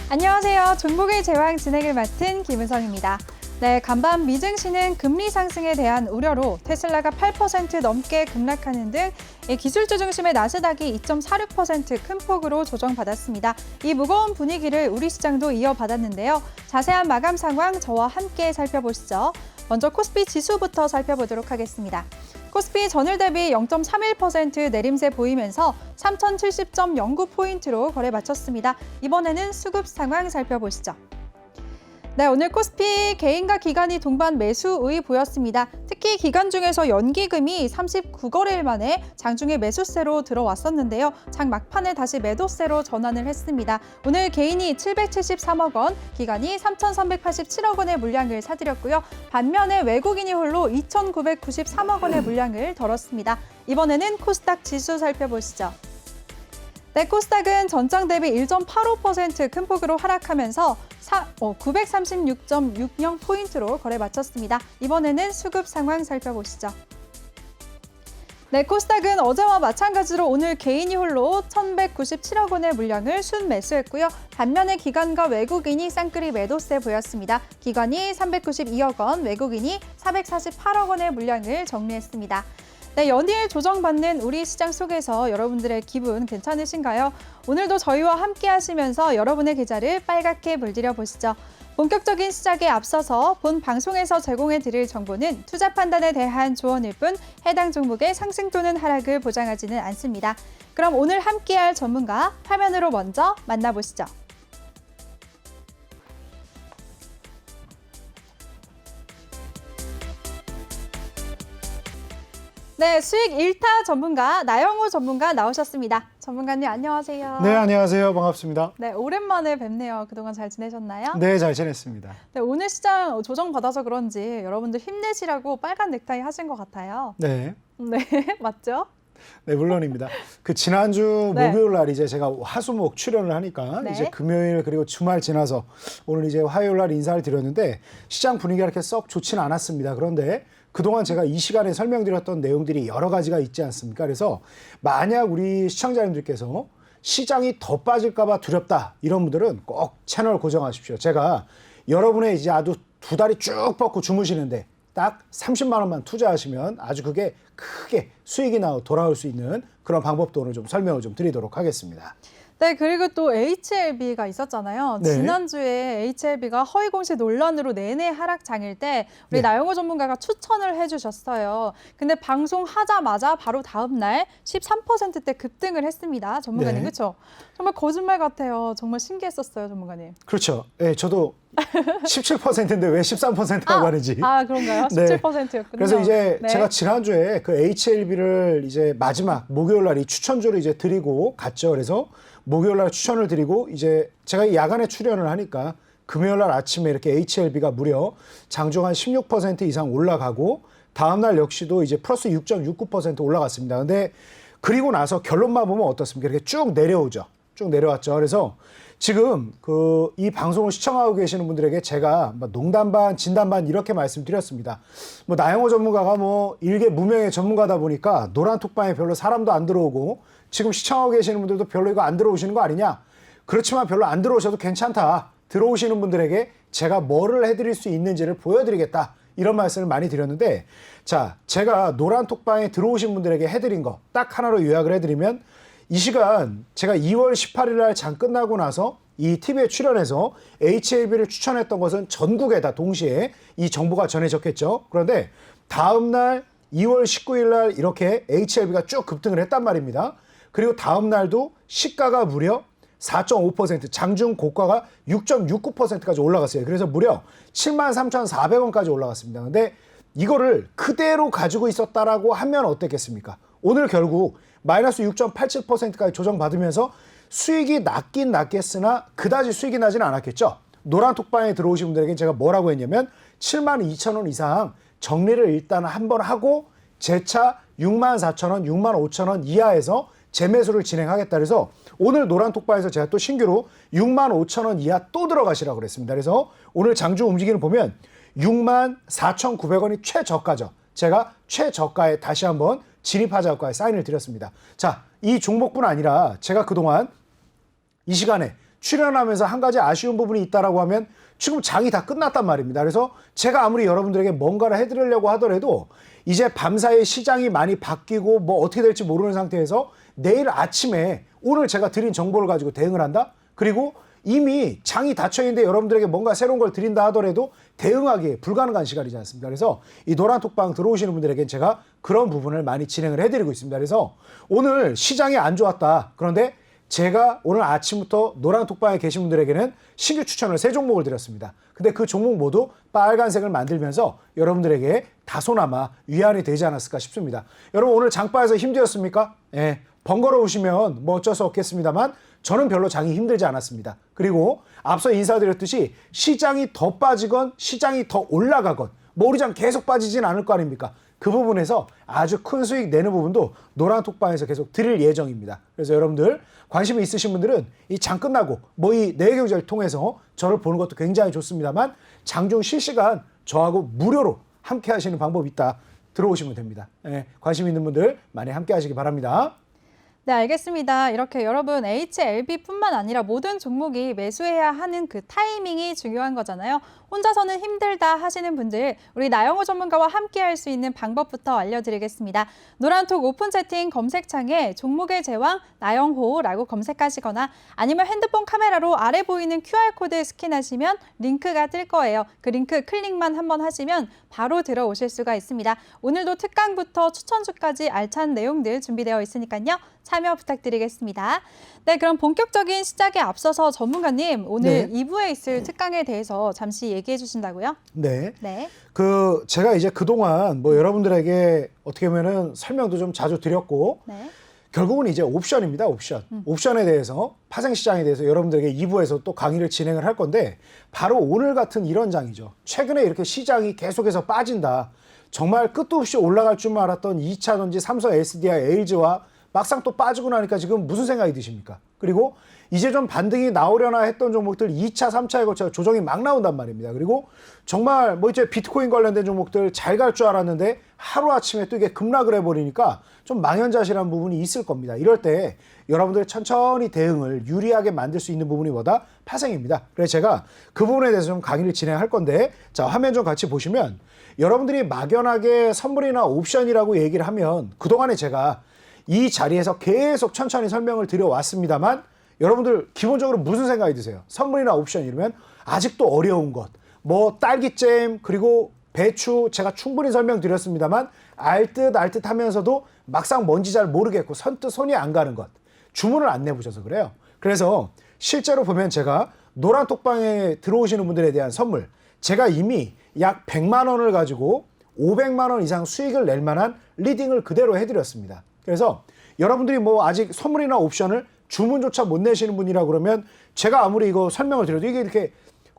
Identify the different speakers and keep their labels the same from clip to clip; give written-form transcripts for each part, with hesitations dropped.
Speaker 1: 안녕하세요. 종목의 제왕 진행을 맡은 김은성입니다. 네, 간밤 미증시는 금리 상승에 대한 우려로 테슬라가 8% 넘게 급락하는 등 기술주 중심의 나스닥이 2.46% 큰 폭으로 조정받았습니다. 이 무거운 분위기를 우리 시장도 이어받았는데요. 자세한 마감 상황 저와 함께 살펴보시죠. 먼저 코스피 지수부터 살펴보도록 하겠습니다. 코스피 전일 대비 0.31% 내림세 보이면서 3070.09포인트로 거래 마쳤습니다. 이번에는 수급 상황 살펴보시죠. 네, 오늘 코스피 개인과 기관이 동반 매수의 보였습니다. 특히 기관 중에서 연기금이 39거래일 만에 장중에 매수세로 들어왔었는데요. 장 막판에 다시 매도세로 전환을 했습니다. 오늘 개인이 773억 원, 기관이 3,387억 원의 물량을 사들였고요. 반면에 외국인이 홀로 2,993억 원의 물량을 덜었습니다. 이번에는 코스닥 지수 살펴보시죠. 네, 코스닥은 전장 대비 1.85% 큰 폭으로 하락하면서 936.60포인트로 거래 마쳤습니다. 이번에는 수급 상황 살펴보시죠. 네, 코스닥은 어제와 마찬가지로 오늘 개인이 홀로 1,197억 원의 물량을 순매수했고요. 반면에 기관과 외국인이 쌍끌이 매도세 보였습니다. 기관이 392억 원, 외국인이 448억 원의 물량을 정리했습니다. 네, 연일 조정받는 우리 시장 속에서 여러분들의 기분 괜찮으신가요? 오늘도 저희와 함께 하시면서 여러분의 계좌를 빨갛게 물들여 보시죠. 본격적인 시작에 앞서서 본 방송에서 제공해 드릴 정보는 투자 판단에 대한 조언일 뿐 해당 종목의 상승 또는 하락을 보장하지는 않습니다. 그럼 오늘 함께할 전문가 화면으로 먼저 만나보시죠. 네, 수익 1타 전문가 나영호 전문가 나오셨습니다. 전문가님 안녕하세요.
Speaker 2: 네, 안녕하세요. 반갑습니다.
Speaker 1: 네, 오랜만에 뵙네요. 그동안 잘 지내셨나요?
Speaker 2: 네, 잘 지냈습니다.
Speaker 1: 네, 오늘 시장 조정받아서 그런지 여러분들 힘내시라고 빨간 넥타이 하신 것 같아요.
Speaker 2: 네.
Speaker 1: 네, 맞죠?
Speaker 2: 네, 물론입니다. 지난주
Speaker 1: 네.
Speaker 2: 목요일 날 이제 제가 화수목 출연을 하니까
Speaker 1: 네.
Speaker 2: 이제 금요일 그리고 주말 지나서 오늘 이제 화요일 날 인사를 드렸는데 시장 분위기가 이렇게 썩 좋지는 않았습니다. 그런데 그동안 제가 이 시간에 설명드렸던 내용들이 여러 가지가 있지 않습니까? 그래서 만약 우리 시청자님들께서 시장이 더 빠질까 봐 두렵다 이런 분들은 꼭 채널 고정하십시오. 제가 여러분의 이제 아주 두 다리 쭉 뻗고 주무시는데 딱 30만 원만 투자하시면 아주 그게 크게 수익이 돌아올 수 있는 그런 방법도 오늘 좀 설명을 좀 드리도록 하겠습니다.
Speaker 1: 네, 그리고 또 HLB가 있었잖아요.
Speaker 2: 네.
Speaker 1: 지난주에 HLB가 허위 공시 논란으로 내내 하락장일 때 우리
Speaker 2: 네.
Speaker 1: 나영호 전문가가 추천을 해주셨어요. 근데 방송하자마자 바로 다음 날 13%대 급등을 했습니다. 전문가님,
Speaker 2: 네.
Speaker 1: 그렇죠? 정말 거짓말 같아요. 정말 신기했었어요, 전문가님.
Speaker 2: 그렇죠. 네, 저도 17%인데 왜 13%라고 하는지.
Speaker 1: 그런가요?
Speaker 2: 네.
Speaker 1: 17%였군요.
Speaker 2: 그래서 이제
Speaker 1: 네.
Speaker 2: 제가 지난주에 그 HLB를 이제 마지막 목요일 날 이 추천주를 이제 드리고 갔죠. 그래서 목요일 날 추천을 드리고 이제 제가 이 야간에 출연을 하니까 금요일 날 아침에 이렇게 HLB가 무려 장중 한 16% 이상 올라가고 다음 날 역시도 이제 플러스 6.69% 올라갔습니다. 근데 그리고 나서 결론만 보면 어떻습니까? 이렇게 쭉 내려오죠. 쭉 내려왔죠. 그래서 지금 이 방송을 시청하고 계시는 분들에게 제가 농담 반 진담 반 이렇게 말씀드렸습니다. 나영호 전문가가 일개 무명의 전문가다 보니까 노란 톡방에 별로 사람도 안 들어오고 지금 시청하고 계시는 분들도 별로 이거 안 들어오시는 거 아니냐? 그렇지만 별로 안 들어오셔도 괜찮다. 들어오시는 분들에게 제가 뭐를 해드릴 수 있는지를 보여드리겠다. 이런 말씀을 많이 드렸는데 자, 제가 노란 톡방에 들어오신 분들에게 해드린 거 딱 하나로 요약을 해드리면 이 시간 제가 2월 18일 날 장 끝나고 나서 이 TV에 출연해서 HLB를 추천했던 것은 전국에 다 동시에 이 정보가 전해졌겠죠. 그런데 다음 날 2월 19일 날 이렇게 HLB가 쭉 급등을 했단 말입니다. 그리고 다음 날도 시가가 무려 4.5%, 장중 고가가 6.69%까지 올라갔어요. 그래서 무려 73,400원까지 올라갔습니다. 근데 이거를 그대로 가지고 있었다라고 하면 어땠겠습니까? 오늘 결국 마이너스 6.87%까지 조정받으면서 수익이 낮긴 낮겠으나 그다지 수익이 나지는 않았겠죠. 노란 톡방에 들어오신 분들에게 제가 뭐라고 했냐면 72,000원 이상 정리를 일단 한번 하고 재차 64,000원, 65,000원 이하에서 재매수를 진행하겠다. 그래서 오늘 노란 톡방에서 제가 또 신규로 65,000원 이하 또 들어가시라고 그랬습니다. 그래서 오늘 장중 움직임을 보면 64,900원이 최저가죠. 제가 최저가에 다시 한번 진입하자고까지 사인을 드렸습니다. 자, 이 종목뿐 아니라 제가 그동안 이 시간에 출연하면서 한 가지 아쉬운 부분이 있다라고 하면 지금 장이 다 끝났단 말입니다. 그래서 제가 아무리 여러분들에게 뭔가를 해드리려고 하더라도 이제 밤사이 시장이 많이 바뀌고 뭐 어떻게 될지 모르는 상태에서 내일 아침에 오늘 제가 드린 정보를 가지고 대응을 한다? 그리고 이미 장이 닫혀있는데 여러분들에게 뭔가 새로운 걸 드린다 하더라도 대응하기 불가능한 시간이지 않습니까? 그래서 이 노란톡방 들어오시는 분들에겐 제가 그런 부분을 많이 진행을 해드리고 있습니다. 그래서 오늘 시장이 안 좋았다. 그런데 제가 오늘 아침부터 노란톡방에 계신 분들에게는 신규 추천을 3종목을 드렸습니다. 근데 그 종목 모두 빨간색을 만들면서 여러분들에게 다소나마 위안이 되지 않았을까 싶습니다. 여러분 오늘 장바에서 힘드셨습니까? 예, 번거로우시면 뭐 어쩔 수 없겠습니다만 저는 별로 장이 힘들지 않았습니다. 그리고 앞서 인사드렸듯이 시장이 더 빠지건 시장이 더 올라가건 뭐 우리 장 계속 빠지진 않을 거 아닙니까? 그 부분에서 아주 큰 수익 내는 부분도 노란톡방에서 계속 드릴 예정입니다. 그래서 여러분들 관심이 있으신 분들은 이 장 끝나고 뭐 이 내외경제를 통해서 저를 보는 것도 굉장히 좋습니다만 장중 실시간 저하고 무료로 함께 하시는 방법이 있다. 들어오시면 됩니다. 예, 관심 있는 분들 많이 함께 하시기 바랍니다.
Speaker 1: 네, 알겠습니다. 이렇게 여러분 HLB뿐만 아니라 모든 종목이 매수해야 하는 그 타이밍이 중요한 거잖아요. 혼자서는 힘들다 하시는 분들 우리 나영호 전문가와 함께 할 수 있는 방법부터 알려드리겠습니다. 노란톡 오픈 채팅 검색창에 종목의 제왕 나영호라고 검색하시거나 아니면 핸드폰 카메라로 아래 보이는 QR코드 스캔하시면 링크가 뜰 거예요. 그 링크 클릭만 한번 하시면 바로 들어오실 수가 있습니다. 오늘도 특강부터 추천주까지 알찬 내용들 준비되어 있으니까요. 참여 부탁드리겠습니다. 네, 그럼 본격적인 시작에 앞서서 전문가님 오늘
Speaker 2: 네.
Speaker 1: 2부에 있을 특강에 대해서 잠시 얘기해 주신다고요?
Speaker 2: 네.
Speaker 1: 네.
Speaker 2: 제가 이제 그동안 뭐 여러분들에게 어떻게 보면은 설명도 좀 자주 드렸고
Speaker 1: 네.
Speaker 2: 결국은 이제 옵션입니다. 옵션. 옵션에 대해서 파생시장에 대해서 여러분들에게 2부에서 또 강의를 진행을 할 건데 바로 오늘 같은 이런 장이죠. 최근에 이렇게 시장이 계속해서 빠진다. 정말 끝도 없이 올라갈 줄만 알았던 2차전지 삼성 SDI LG와 막상 또 빠지고 나니까 지금 무슨 생각이 드십니까? 그리고 이제 좀 반등이 나오려나 했던 종목들 2차, 3차에 걸쳐 조정이 막 나온단 말입니다. 그리고 정말 뭐 이제 비트코인 관련된 종목들 잘 갈 줄 알았는데 하루아침에 또 이게 급락을 해버리니까 좀 망연자실한 부분이 있을 겁니다. 이럴 때 여러분들 천천히 대응을 유리하게 만들 수 있는 부분이 뭐다? 파생입니다. 그래서 제가 그 부분에 대해서 좀 강의를 진행할 건데 자, 화면 좀 같이 보시면 여러분들이 막연하게 선물이나 옵션이라고 얘기를 하면 그동안에 제가 이 자리에서 계속 천천히 설명을 드려왔습니다만 여러분들 기본적으로 무슨 생각이 드세요? 선물이나 옵션 이러면 아직도 어려운 것, 뭐 딸기잼 그리고 배추 제가 충분히 설명드렸습니다만 알듯 하면서도 막상 뭔지 잘 모르겠고 선뜻 손이 안 가는 것, 주문을 안 내보셔서 그래요. 그래서 실제로 보면 제가 노란톡방에 들어오시는 분들에 대한 선물, 제가 이미 약 100만 원을 가지고 500만 원 이상 수익을 낼 만한 리딩을 그대로 해드렸습니다. 그래서 여러분들이 뭐 아직 선물이나 옵션을 주문조차 못 내시는 분이라 그러면 제가 아무리 이거 설명을 드려도 이게 이렇게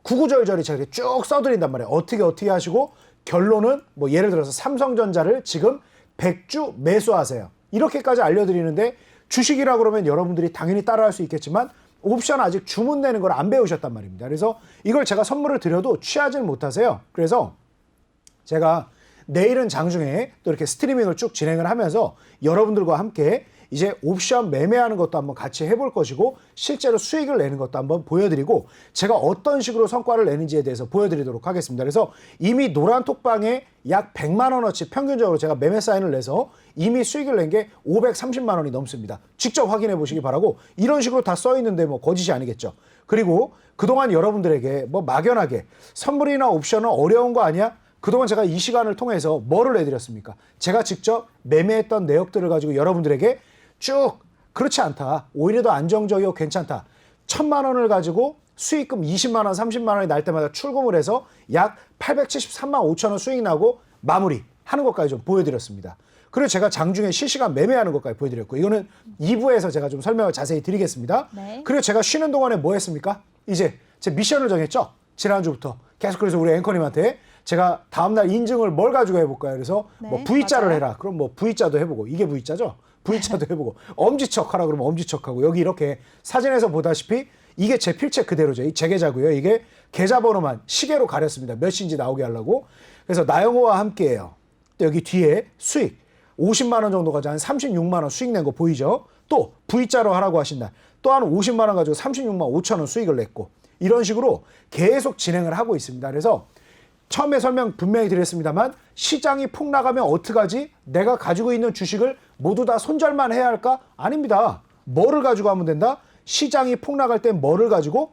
Speaker 2: 구구절절히 제가 이렇게 쭉 써드린단 말이에요. 어떻게 하시고 결론은 뭐 예를 들어서 삼성전자를 지금 100주 매수하세요. 이렇게까지 알려드리는데 주식이라 그러면 여러분들이 당연히 따라할 수 있겠지만 옵션 아직 주문 내는 걸 안 배우셨단 말입니다. 그래서 이걸 제가 선물을 드려도 취하지는 못하세요. 그래서 제가 내일은 장중에 또 이렇게 스트리밍을 쭉 진행을 하면서 여러분들과 함께 이제 옵션 매매하는 것도 한번 같이 해볼 것이고 실제로 수익을 내는 것도 한번 보여드리고 제가 어떤 식으로 성과를 내는지에 대해서 보여드리도록 하겠습니다. 그래서 이미 노란톡방에 약 100만 원어치 평균적으로 제가 매매 사인을 내서 이미 수익을 낸 게 530만 원이 넘습니다. 직접 확인해 보시기 바라고 이런 식으로 다 써 있는데 뭐 거짓이 아니겠죠. 그리고 그동안 여러분들에게 뭐 막연하게 선물이나 옵션은 어려운 거 아니야? 그동안 제가 이 시간을 통해서 뭐를 해드렸습니까? 제가 직접 매매했던 내역들을 가지고 여러분들에게 쭉 그렇지 않다. 오히려 더 안정적이고 괜찮다. 1,000만 원을 가지고 수익금 20만 원, 30만 원이 날 때마다 출금을 해서 약 873만 5천 원 수익 나고 마무리하는 것까지 좀 보여드렸습니다. 그리고 제가 장중에 실시간 매매하는 것까지 보여드렸고 이거는 2부에서 제가 좀 설명을 자세히 드리겠습니다.
Speaker 1: 네.
Speaker 2: 그리고 제가 쉬는 동안에 뭐 했습니까? 이제 제 미션을 정했죠. 지난주부터. 계속 그래서 우리 앵커님한테 제가 다음날 인증을 뭘 가지고 해볼까요? 그래서
Speaker 1: 네,
Speaker 2: 뭐 V자를
Speaker 1: 맞아요.
Speaker 2: 해라. 그럼 뭐 V자도 해보고 이게 V자죠? V자도 해보고 엄지척 하라 그러면 엄지척하고 여기 이렇게 사진에서 보다시피 이게 제 필체 그대로죠. 이 제 계좌고요. 이게 계좌번호만 시계로 가렸습니다. 몇 시인지 나오게 하려고. 그래서 나영호와 함께해요. 또 여기 뒤에 수익 50만 원 정도 가지 한 36만 원 수익 낸 거 보이죠? 또 V자로 하라고 하신 날 또 한 50만 원 가지고 36만 5천 원 수익을 냈고 이런 식으로 계속 진행을 하고 있습니다. 그래서 처음에 설명 분명히 드렸습니다만 시장이 폭락하면 어떡하지? 내가 가지고 있는 주식을 모두 다 손절만 해야 할까? 아닙니다. 뭐를 가지고 하면 된다? 시장이 폭락할 때 뭐를 가지고?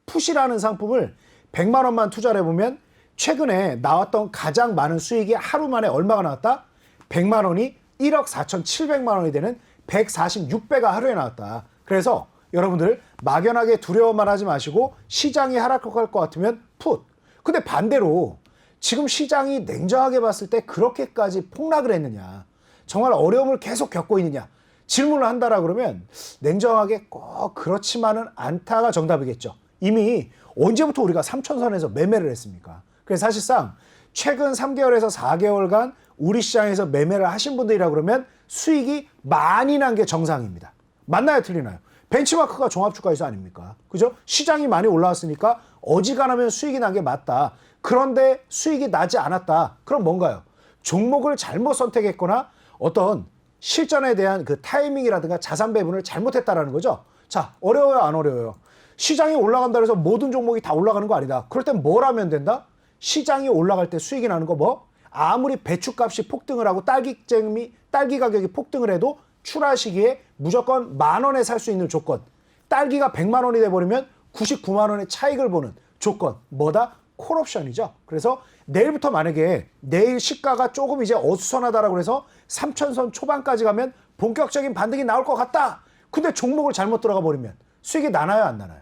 Speaker 2: 풋이라는 상품을 100만 원만 투자를 해보면 최근에 나왔던 가장 많은 수익이 하루 만에 얼마가 나왔다? 100만 원이 1억 4,700만 원이 되는 146배가 하루에 나왔다. 그래서 여러분들 막연하게 두려워만 하지 마시고 시장이 하락할 것 같으면 풋. 근데 반대로 지금 시장이 냉정하게 봤을 때 그렇게까지 폭락을 했느냐, 정말 어려움을 계속 겪고 있느냐 질문을 한다라 그러면 냉정하게 꼭 그렇지만은 않다가 정답이겠죠. 이미 언제부터 우리가 3천선에서 매매를 했습니까? 그래서 사실상 최근 3개월에서 4개월간 우리 시장에서 매매를 하신 분들이라 그러면 수익이 많이 난 게 정상입니다. 맞나요? 틀리나요? 벤치마크가 종합주가지수 아닙니까? 그죠? 시장이 많이 올라왔으니까 어지간하면 수익이 난 게 맞다. 그런데 수익이 나지 않았다. 그럼 뭔가요? 종목을 잘못 선택했거나 어떤 실전에 대한 그 타이밍이라든가 자산 배분을 잘못했다라는 거죠. 자, 어려워요? 안 어려워요? 시장이 올라간다 해서 모든 종목이 다 올라가는 거 아니다. 그럴 땐 뭘 하면 된다? 시장이 올라갈 때 수익이 나는 거 뭐? 아무리 배추값이 폭등을 하고 딸기 가격이 폭등을 해도 출하 시기에 무조건 10,000원에 살 수 있는 조건. 딸기가 100만 원이 돼버리면 99만 원의 차익을 보는 조건. 뭐다? 콜옵션이죠. 그래서 내일부터 만약에 내일 시가가 조금 이제 어수선하다라고 해서 3천선 초반까지 가면 본격적인 반등이 나올 것 같다. 근데 종목을 잘못 들어가 버리면 수익이 나나요? 안 나나요?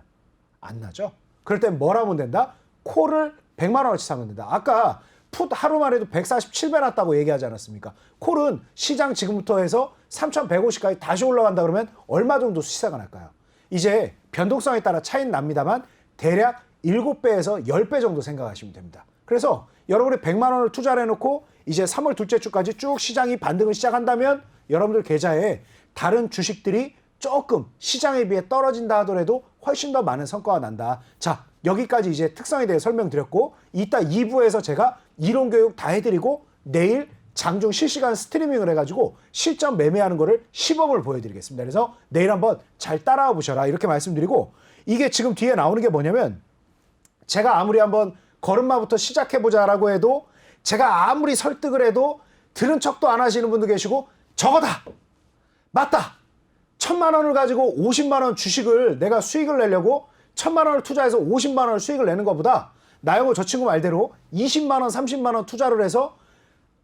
Speaker 2: 안 나죠. 그럴 땐 뭘 하면 된다? 콜을 100만 원어치 사면 된다. 아까 풋 하루만 해도 147배 났다고 얘기하지 않았습니까? 콜은 시장 지금부터 해서 3,150까지 다시 올라간다 그러면 얼마 정도 시세가 날까요? 이제 변동성에 따라 차이는 납니다만 대략 7배에서 10배 정도 생각하시면 됩니다. 그래서 여러분이 100만 원을 투자를 해놓고 이제 3월 둘째 주까지 쭉 시장이 반등을 시작한다면 여러분들 계좌에 다른 주식들이 조금 시장에 비해 떨어진다 하더라도 훨씬 더 많은 성과가 난다. 자, 여기까지 이제 특성에 대해 설명드렸고 이따 2부에서 제가 이론 교육 다 해드리고 내일 장중 실시간 스트리밍을 해가지고 실전 매매하는 거를 시범을 보여드리겠습니다. 그래서 내일 한번 잘 따라와 보셔라 이렇게 말씀드리고 이게 지금 뒤에 나오는 게 뭐냐면 제가 아무리 한번 걸음마부터 시작해보자라고 해도 제가 아무리 설득을 해도 들은 척도 안 하시는 분도 계시고 저거다! 맞다! 1,000만 원을 가지고 50만 원 주식을 내가 수익을 내려고 1,000만 원을 투자해서 50만 원을 수익을 내는 것보다 나영호 저 친구 말대로 20만 원, 30만 원 투자를 해서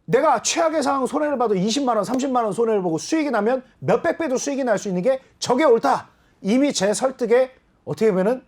Speaker 2: 내가 최악의 상황 손해를 봐도 20만 원, 30만 원 손해를 보고 수익이 나면 몇백 배도 수익이 날 수 있는 게 저게 옳다. 이미 제 설득에 어떻게 보면은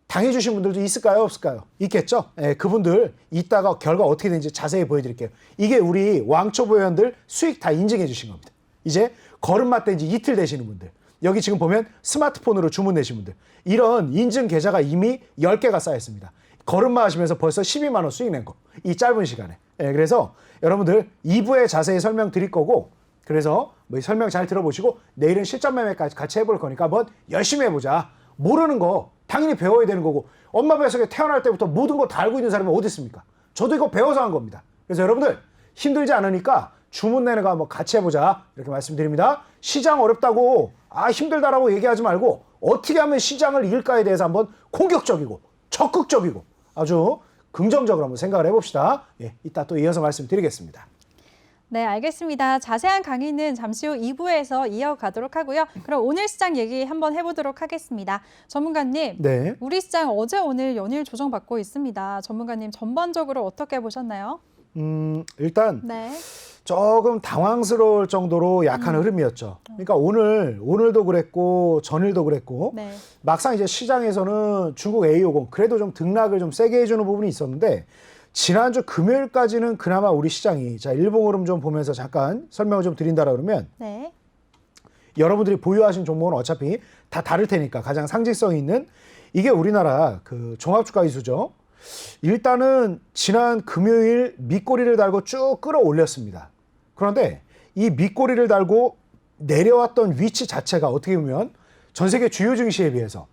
Speaker 2: 당해주신 분들도 있을까요? 없을까요? 있겠죠? 예, 그분들 이따가 결과 어떻게 되는지 자세히 보여드릴게요. 이게 우리 왕초보 회원들 수익 다 인증해 주신 겁니다. 이제 걸음마 뗀지 이틀 되시는 분들 여기 지금 보면 스마트폰으로 주문 내신 분들 이런 인증 계좌가 이미 10개가 쌓였습니다. 걸음마 하시면서 벌써 12만 원 수익 낸 거. 이 짧은 시간에. 예, 그래서 여러분들 2부에 자세히 설명드릴 거고 그래서 뭐 설명 잘 들어보시고 내일은 실전 매매까지 같이 해볼 거니까 한번 열심히 해보자. 모르는 거 당연히 배워야 되는 거고 엄마 뱃속에 태어날 때부터 모든 거 다 알고 있는 사람이 어디 있습니까? 저도 이거 배워서 한 겁니다. 그래서 여러분들 힘들지 않으니까 주문 내는 거 한번 같이 해보자 이렇게 말씀드립니다. 시장 어렵다고 힘들다라고 얘기하지 말고 어떻게 하면 시장을 이길까에 대해서 한번 공격적이고 적극적이고 아주 긍정적으로 한번 생각을 해봅시다. 예, 이따 또 이어서 말씀드리겠습니다.
Speaker 1: 네, 알겠습니다. 자세한 강의는 잠시 후 2부에서 이어가도록 하고요. 그럼 오늘 시장 얘기 한번 해보도록 하겠습니다. 전문가님,
Speaker 2: 네.
Speaker 1: 우리 시장 어제 오늘 연일 조정받고 있습니다. 전문가님 전반적으로 어떻게 보셨나요?
Speaker 2: 일단
Speaker 1: 네.
Speaker 2: 조금 당황스러울 정도로 약한 흐름이었죠. 그러니까 오늘도 그랬고 전일도 그랬고
Speaker 1: 네.
Speaker 2: 막상 이제 시장에서는 중국 A50 그래도 좀 등락을 좀 세게 해주는 부분이 있었는데 지난주 금요일까지는 그나마 우리 시장이 자 일봉 흐름 좀 보면서 잠깐 설명을 좀 드린다라 그러면
Speaker 1: 네.
Speaker 2: 여러분들이 보유하신 종목은 어차피 다 다를 테니까 가장 상징성 있는 이게 우리나라 그 종합주가 지수죠. 일단은 지난 금요일 밑꼬리를 달고 쭉 끌어올렸습니다. 그런데 이 밑꼬리를 달고 내려왔던 위치 자체가 어떻게 보면 전 세계 주요 증시에 비해서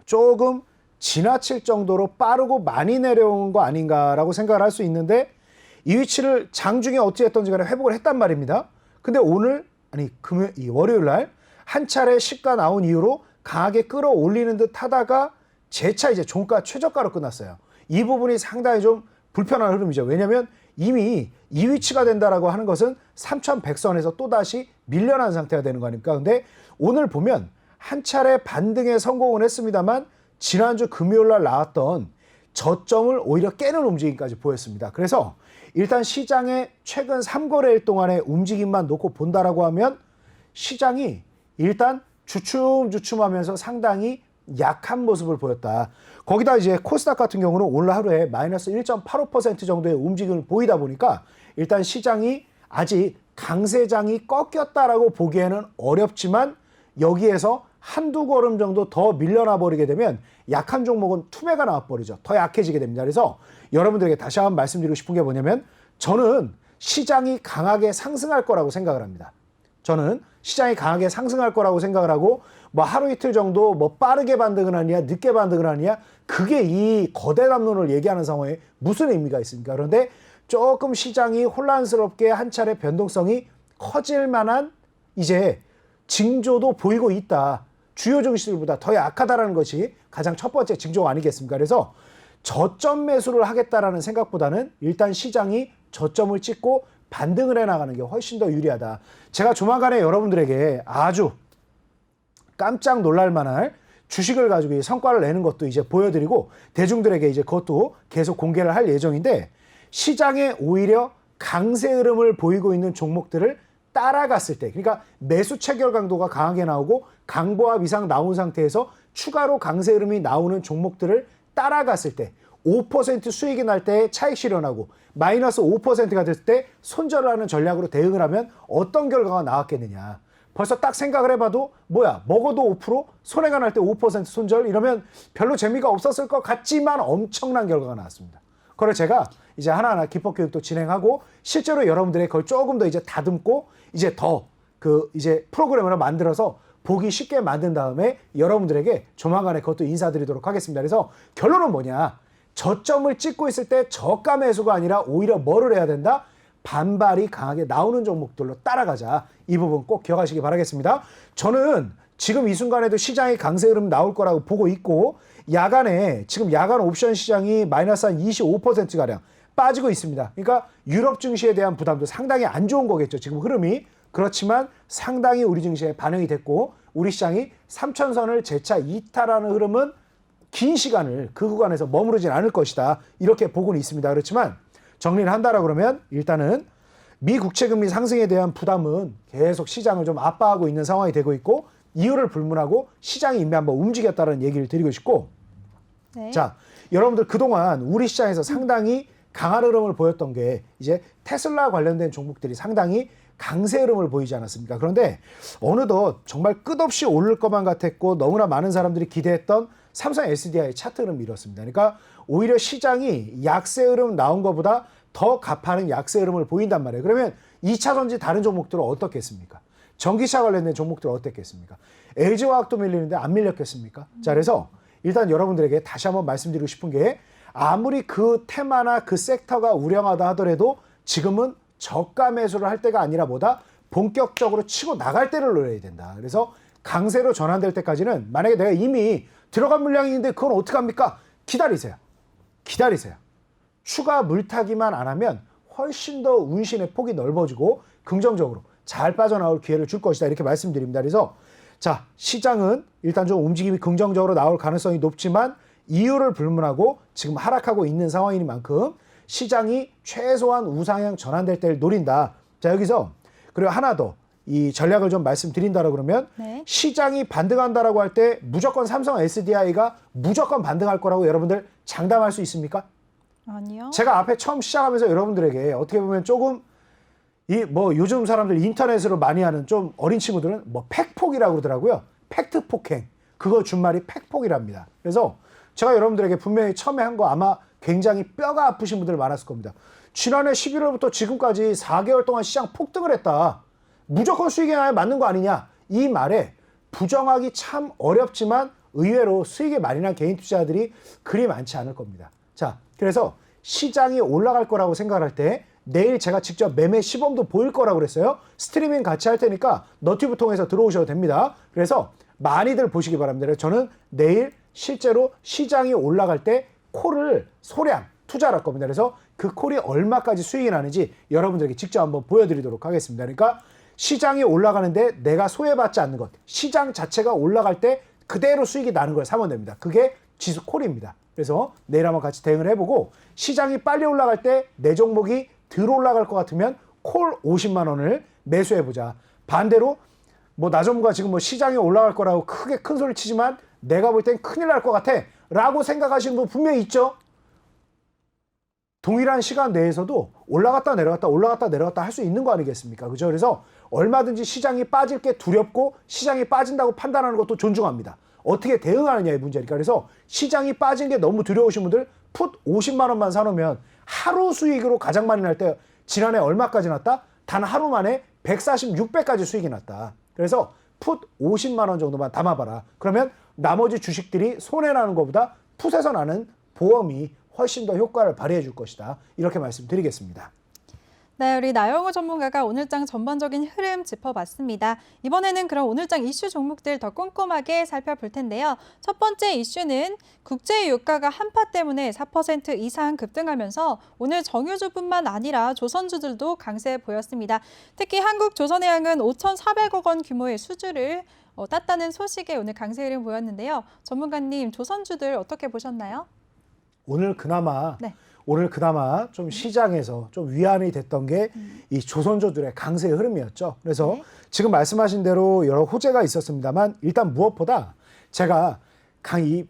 Speaker 2: 조금 지나칠 정도로 빠르고 많이 내려온 거 아닌가라고 생각을 할 수 있는데 이 위치를 장중에 어찌했던지 간에 회복을 했단 말입니다. 근데 오늘 이 월요일 날 한 차례 시가 나온 이후로 강하게 끌어올리는 듯 하다가 재차 이제 종가 최저가로 끝났어요. 이 부분이 상당히 좀 불편한 흐름이죠. 왜냐하면 이미 이 위치가 된다라고 하는 것은 3,100선에서 또다시 밀려난 상태가 되는 거 아닙니까? 근데 오늘 보면 한 차례 반등에 성공을 했습니다만 지난주 금요일 날 나왔던 저점을 오히려 깨는 움직임까지 보였습니다. 그래서 일단 시장의 최근 3거래일 동안의 움직임만 놓고 본다라고 하면 시장이 일단 주춤주춤하면서 상당히 약한 모습을 보였다. 거기다 이제 코스닥 같은 경우는 오늘 하루에 마이너스 1.85% 정도의 움직임을 보이다 보니까 일단 시장이 아직 강세장이 꺾였다라고 보기에는 어렵지만 여기에서 한두 걸음 정도 더 밀려나 버리게 되면 약한 종목은 투매가 나와버리죠. 더 약해지게 됩니다. 그래서 여러분들에게 다시 한번 말씀드리고 싶은 게 뭐냐면 저는 시장이 강하게 상승할 거라고 생각을 합니다. 저는 시장이 강하게 상승할 거라고 생각을 하고 뭐 하루 이틀 정도 뭐 빠르게 반등을 하느냐 늦게 반등을 하느냐 그게 이 거대 담론을 얘기하는 상황에 무슨 의미가 있습니까? 그런데 조금 시장이 혼란스럽게 한 차례 변동성이 커질 만한 이제 징조도 보이고 있다. 주요 증시들보다 더 약하다라는 것이 가장 첫 번째 징조가 아니겠습니까? 그래서 저점 매수를 하겠다라는 생각보다는 일단 시장이 저점을 찍고 반등을 해나가는 게 훨씬 더 유리하다. 제가 조만간에 여러분들에게 아주 깜짝 놀랄 만한 주식을 가지고 성과를 내는 것도 이제 보여드리고 대중들에게 이제 그것도 계속 공개를 할 예정인데 시장에 오히려 강세 흐름을 보이고 있는 종목들을 따라갔을 때 그러니까 매수 체결 강도가 강하게 나오고 강보합 이상 나온 상태에서 추가로 강세 흐름이 나오는 종목들을 따라갔을 때 5% 수익이 날 때 차익 실현하고 마이너스 5%가 됐을 때 손절을 하는 전략으로 대응을 하면 어떤 결과가 나왔겠느냐. 벌써 딱 생각을 해봐도 뭐야 먹어도 5% 손해가 날 때 5% 손절 이러면 별로 재미가 없었을 것 같지만 엄청난 결과가 나왔습니다. 그걸 제가 이제 하나하나 기법 교육도 진행하고 실제로 여러분들의 그걸 조금 더 이제 다듬고 이제 더 이제 프로그램을 만들어서 보기 쉽게 만든 다음에 여러분들에게 조만간에 그것도 인사드리도록 하겠습니다. 그래서 결론은 뭐냐? 저점을 찍고 있을 때 저가 매수가 아니라 오히려 뭐를 해야 된다? 반발이 강하게 나오는 종목들로 따라가자. 이 부분 꼭 기억하시기 바라겠습니다. 저는 지금 이 순간에도 시장이 강세 흐름 나올 거라고 보고 있고 야간에 지금 야간 옵션 시장이 마이너스 한 25%가량 빠지고 있습니다. 그러니까 유럽 증시에 대한 부담도 상당히 안 좋은 거겠죠. 지금 흐름이. 그렇지만 상당히 우리 증시에 반영이 됐고 우리 시장이 3천선을 재차 이탈하는 흐름은 긴 시간을 그 구간에서 머무르진 않을 것이다. 이렇게 보고는 있습니다. 그렇지만 정리를 한다라 그러면 일단은 미 국채금리 상승에 대한 부담은 계속 시장을 좀 압박하고 있는 상황이 되고 있고 이유를 불문하고 시장이 이미 한번 움직였다는 얘기를 드리고 싶고
Speaker 1: 네.
Speaker 2: 자, 여러분들 그동안 우리 시장에서 상당히 강한 흐름을 보였던 게 이제 테슬라 관련된 종목들이 상당히 강세 흐름을 보이지 않았습니까? 그런데 어느덧 정말 끝없이 오를 것만 같았고 너무나 많은 사람들이 기대했던 삼성 SDI의 차트 흐름을 이뤘습니다. 그러니까 오히려 시장이 약세 흐름 나온 것보다 더 가파른 약세 흐름을 보인단 말이에요. 그러면 2차전지 다른 종목들은 어떻겠습니까? 전기차 관련된 종목들은 어떻겠습니까? LG화학도 밀리는데 안 밀렸겠습니까? 자, 그래서 일단 여러분들에게 다시 한번 말씀드리고 싶은 게 아무리 그 테마나 그 섹터가 우량하다 하더라도 지금은 저가 매수를 할 때가 아니라 뭐다? 본격적으로 치고 나갈 때를 노려야 된다. 그래서 강세로 전환될 때까지는 만약에 내가 이미 들어간 물량이 있는데 그건 어떡합니까? 기다리세요. 기다리세요. 추가 물타기만 안 하면 훨씬 더 운신의 폭이 넓어지고 긍정적으로 잘 빠져나올 기회를 줄 것이다. 이렇게 말씀드립니다. 그래서 자, 시장은 일단 좀 움직임이 긍정적으로 나올 가능성이 높지만 이유를 불문하고 지금 하락하고 있는 상황인 만큼 시장이 최소한 우상향 전환될 때를 노린다. 자, 여기서 그리고 하나 더 이 전략을 좀 말씀드린다라고 그러면
Speaker 1: 네.
Speaker 2: 시장이 반등한다라고 할 때 무조건 삼성 SDI가 무조건 반등할 거라고 여러분들 장담할 수 있습니까?
Speaker 1: 아니요.
Speaker 2: 제가 앞에 처음 시작하면서 여러분들에게 어떻게 보면 조금 이 뭐 요즘 사람들 인터넷으로 많이 하는 좀 어린 친구들은 뭐 팩폭이라고 그러더라고요. 팩트 폭행. 그거 준말이 팩폭이랍니다. 그래서 제가 여러분들에게 분명히 처음에 한 거 아마 굉장히 뼈가 아프신 분들 많았을 겁니다. 지난해 11월부터 지금까지 4개월 동안 시장 폭등을 했다. 무조건 수익에 맞는 거 아니냐. 이 말에 부정하기 참 어렵지만 의외로 수익에 많이 난 개인 투자자들이 그리 많지 않을 겁니다. 자, 그래서 시장이 올라갈 거라고 생각할 때 내일 제가 직접 매매 시범도 보일 거라고 그랬어요. 스트리밍 같이 할 테니까 너튜브 통해서 들어오셔도 됩니다. 그래서 많이들 보시기 바랍니다. 그래서 저는 내일 실제로 시장이 올라갈 때 콜을 소량 투자를 할 겁니다. 그래서 그 콜이 얼마까지 수익이 나는지 여러분들에게 직접 한번 보여드리도록 하겠습니다. 그러니까 시장이 올라가는데 내가 소외받지 않는 것, 시장 자체가 올라갈 때 그대로 수익이 나는 걸 사면 됩니다. 그게 지수 콜입니다. 그래서 내일 한번 같이 대응을 해보고 시장이 빨리 올라갈 때 내 종목이 덜 올라갈 것 같으면 콜 50만 원을 매수해보자. 반대로 뭐 나전무가 지금 뭐 시장이 올라갈 거라고 크게 큰 소리 치지만 내가 볼 땐 큰일 날 것 같아 라고 생각하시는 분 분명히 있죠. 동일한 시간 내에서도 올라갔다 내려갔다 올라갔다 내려갔다 할 수 있는 거 아니겠습니까? 그죠? 그래서 얼마든지 시장이 빠질 게 두렵고 시장이 빠진다고 판단하는 것도 존중합니다. 어떻게 대응하느냐의 문제니까. 그래서 시장이 빠진 게 너무 두려우신 분들 풋 50만 원만 사놓으면 하루 수익으로 가장 많이 날 때 지난해 얼마까지 났다? 단 하루 만에 146배까지 수익이 났다. 그래서 풋 50만 원 정도만 담아봐라. 그러면 나머지 주식들이 손해나는 것보다 풋에서 나는 보험이 훨씬 더 효과를 발휘해 줄 것이다. 이렇게 말씀드리겠습니다.
Speaker 1: 네, 우리 나영호 전문가가 오늘장 전반적인 흐름 짚어봤습니다. 이번에는 그럼 오늘장 이슈 종목들 더 꼼꼼하게 살펴볼 텐데요. 첫 번째 이슈는 국제 유가가 한파 때문에 4% 이상 급등하면서 오늘 정유주뿐만 아니라 조선주들도 강세 보였습니다. 특히 한국조선해양은 5,400억 원 규모의 수주를 땄다는 소식에 오늘 강세 흐름 보였는데요. 전문가님, 조선주들 어떻게 보셨나요?
Speaker 2: 오늘 그나마 좀 시장에서 좀 위안이 됐던 게 이 조선주들의 강세의 흐름이었죠. 그래서
Speaker 1: 네.
Speaker 2: 지금 말씀하신 대로 여러 호재가 있었습니다만 일단 무엇보다 제가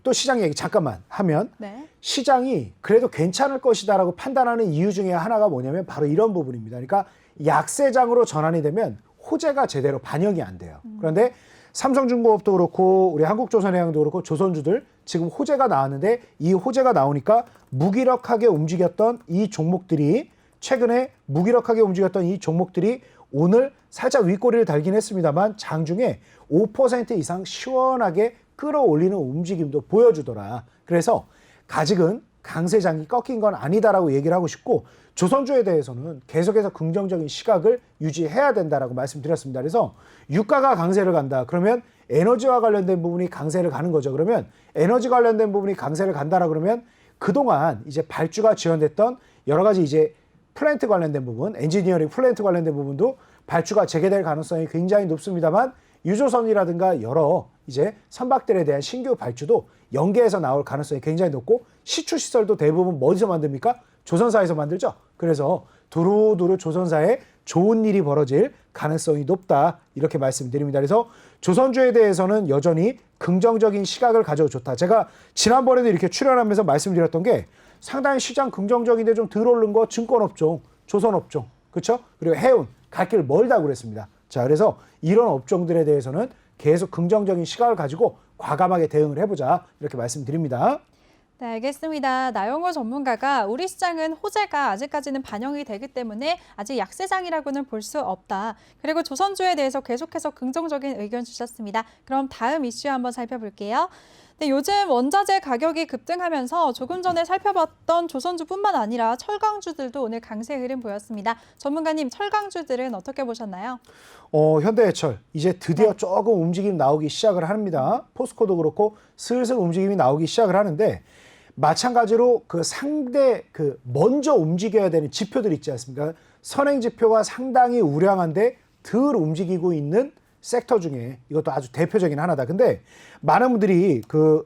Speaker 2: 또 시장 얘기 잠깐만 하면
Speaker 1: 네.
Speaker 2: 시장이 그래도 괜찮을 것이다라고 판단하는 이유 중에 하나가 뭐냐면 바로 이런 부분입니다. 그러니까 약세장으로 전환이 되면 호재가 제대로 반영이 안 돼요. 그런데 삼성중공업도 그렇고 우리 한국조선해양도 그렇고 조선주들 지금 호재가 나왔는데 이 호재가 나오니까 무기력하게 움직였던 이 종목들이 최근에 무기력하게 움직였던 이 종목들이 오늘 살짝 윗꼬리를 달긴 했습니다만 장중에 5% 이상 시원하게 끌어올리는 움직임도 보여주더라. 그래서 아직은 강세장이 꺾인 건 아니다라고 얘기를 하고 싶고 조선주에 대해서는 계속해서 긍정적인 시각을 유지해야 된다라고 말씀드렸습니다. 그래서 유가가 강세를 간다. 그러면 에너지와 관련된 부분이 강세를 가는 거죠. 그러면 에너지 관련된 부분이 강세를 간다라 그러면 그동안 이제 발주가 지연됐던 여러 가지 이제 플랜트 관련된 부분, 엔지니어링 플랜트 관련된 부분도 발주가 재개될 가능성이 굉장히 높습니다만 유조선이라든가 여러 이제 선박들에 대한 신규 발주도 연계해서 나올 가능성이 굉장히 높고 시추시설도 대부분 어디서 만듭니까? 조선사에서 만들죠. 그래서 두루두루 조선사에 좋은 일이 벌어질 가능성이 높다 이렇게 말씀드립니다. 그래서 조선주에 대해서는 여전히 긍정적인 시각을 가져도 좋다. 제가 지난번에도 이렇게 출연하면서 말씀드렸던 게 상당히 시장 긍정적인데 좀 덜 오른 거 증권업종, 조선업종, 그렇죠? 그리고 해운, 갈 길 멀다고 그랬습니다. 자, 그래서 이런 업종들에 대해서는 계속 긍정적인 시각을 가지고 과감하게 대응을 해보자 이렇게 말씀드립니다.
Speaker 1: 네, 알겠습니다. 나영호 전문가가 우리 시장은 호재가 아직까지는 반영이 되기 때문에 아직 약세장이라고는 볼 수 없다. 그리고 조선주에 대해서 계속해서 긍정적인 의견 주셨습니다. 그럼 다음 이슈 한번 살펴볼게요. 네, 요즘 원자재 가격이 급등하면서 조금 전에 살펴봤던 조선주뿐만 아니라 철강주들도 오늘 강세 흐름 보였습니다. 전문가님, 철강주들은 어떻게 보셨나요?
Speaker 2: 현대해철 이제 드디어 조금 움직임 나오기 시작을 합니다. 포스코도 그렇고 슬슬 움직임이 나오기 시작을 하는데 마찬가지로 그 상대 먼저 움직여야 되는 지표들 있지 않습니까? 선행 지표가 상당히 우량한데 덜 움직이고 있는 섹터 중에 이것도 아주 대표적인 하나다. 근데 많은 분들이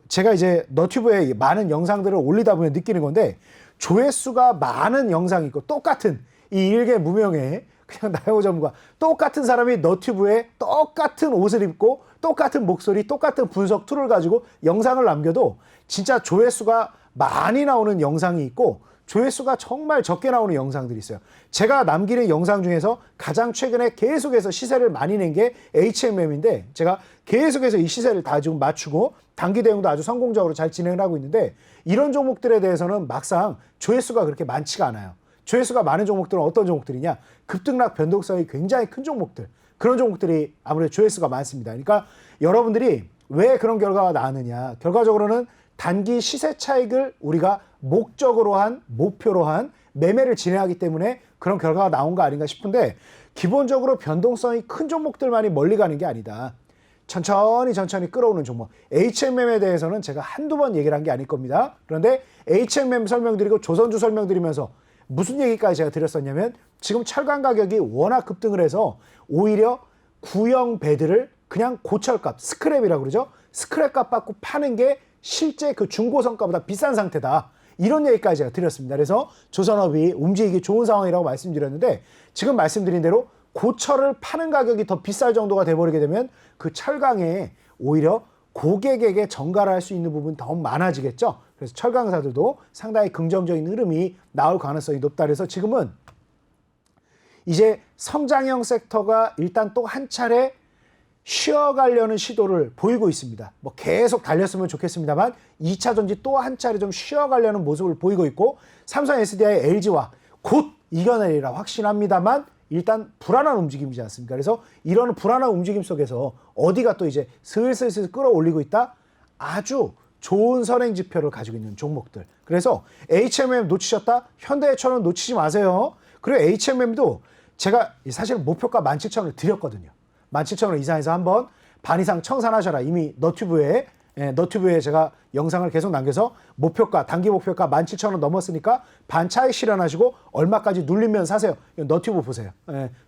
Speaker 2: 제가 이제 너튜브에 많은 영상들을 올리다 보면 느끼는 건데 조회수가 많은 영상이 있고 똑같은 이 일개 무명의 그냥 나영호 전문가 똑같은 사람이 너튜브에 똑같은 옷을 입고 똑같은 목소리 똑같은 분석 툴을 가지고 영상을 남겨도 진짜 조회수가 많이 나오는 영상이 있고 조회수가 정말 적게 나오는 영상들이 있어요. 제가 남기는 영상 중에서 가장 최근에 계속해서 시세를 많이 낸 게 HMM인데 제가 계속해서 이 시세를 다 지금 맞추고 단기 대응도 아주 성공적으로 잘 진행을 하고 있는데 이런 종목들에 대해서는 막상 조회수가 그렇게 많지가 않아요. 조회수가 많은 종목들은 어떤 종목들이냐? 급등락 변동성이 굉장히 큰 종목들. 그런 종목들이 아무래도 조회수가 많습니다. 그러니까 여러분들이 왜 그런 결과가 나왔느냐? 결과적으로는 단기 시세 차익을 우리가 목적으로 한, 목표로 한 매매를 진행하기 때문에 그런 결과가 나온 거 아닌가 싶은데 기본적으로 변동성이 큰 종목들만이 멀리 가는 게 아니다. 천천히 끌어오는 종목. HMM에 대해서는 제가 한두 번 얘기를 한 게 아닐 겁니다. 그런데 HMM 설명드리고 조선주 설명드리면서 무슨 얘기까지 제가 드렸었냐면 지금 철강 가격이 워낙 급등을 해서 오히려 구형 배들을 그냥 고철값, 스크랩이라고 그러죠. 스크랩값 받고 파는 게 실제 그 중고성가보다 비싼 상태다. 이런 얘기까지 제가 드렸습니다. 그래서 조선업이 움직이기 좋은 상황이라고 말씀드렸는데 지금 말씀드린 대로 고철을 파는 가격이 더 비쌀 정도가 돼버리게 되면 그 철강에 오히려 고객에게 전가를 할 수 있는 부분이 더 많아지겠죠. 그래서 철강사들도 상당히 긍정적인 흐름이 나올 가능성이 높다. 그래서 지금은 이제 성장형 섹터가 일단 또 한 차례 쉬어가려는 시도를 보이고 있습니다. 뭐 계속 달렸으면 좋겠습니다만 2차 전지 또 한 차례 좀 쉬어가려는 모습을 보이고 있고 삼성 SDI, LG와 곧 이겨내리라 확신합니다만 일단 불안한 움직임이지 않습니까? 그래서 이런 불안한 움직임 속에서 어디가 또 이제 슬슬 끌어올리고 있다? 아주 좋은 선행 지표를 가지고 있는 종목들. 그래서 HMM 놓치셨다? 현대해처는 놓치지 마세요. 그리고 HMM도 제가 사실 목표가 17,000원을 드렸거든요. 17,000원 이상에서 한번 반 이상 청산하셔라. 이미 너튜브에 제가 영상을 계속 남겨서 목표가, 단기 목표가 17,000원 넘었으니까 반 차익 실현하시고 얼마까지 눌리면 사세요. 너튜브 보세요.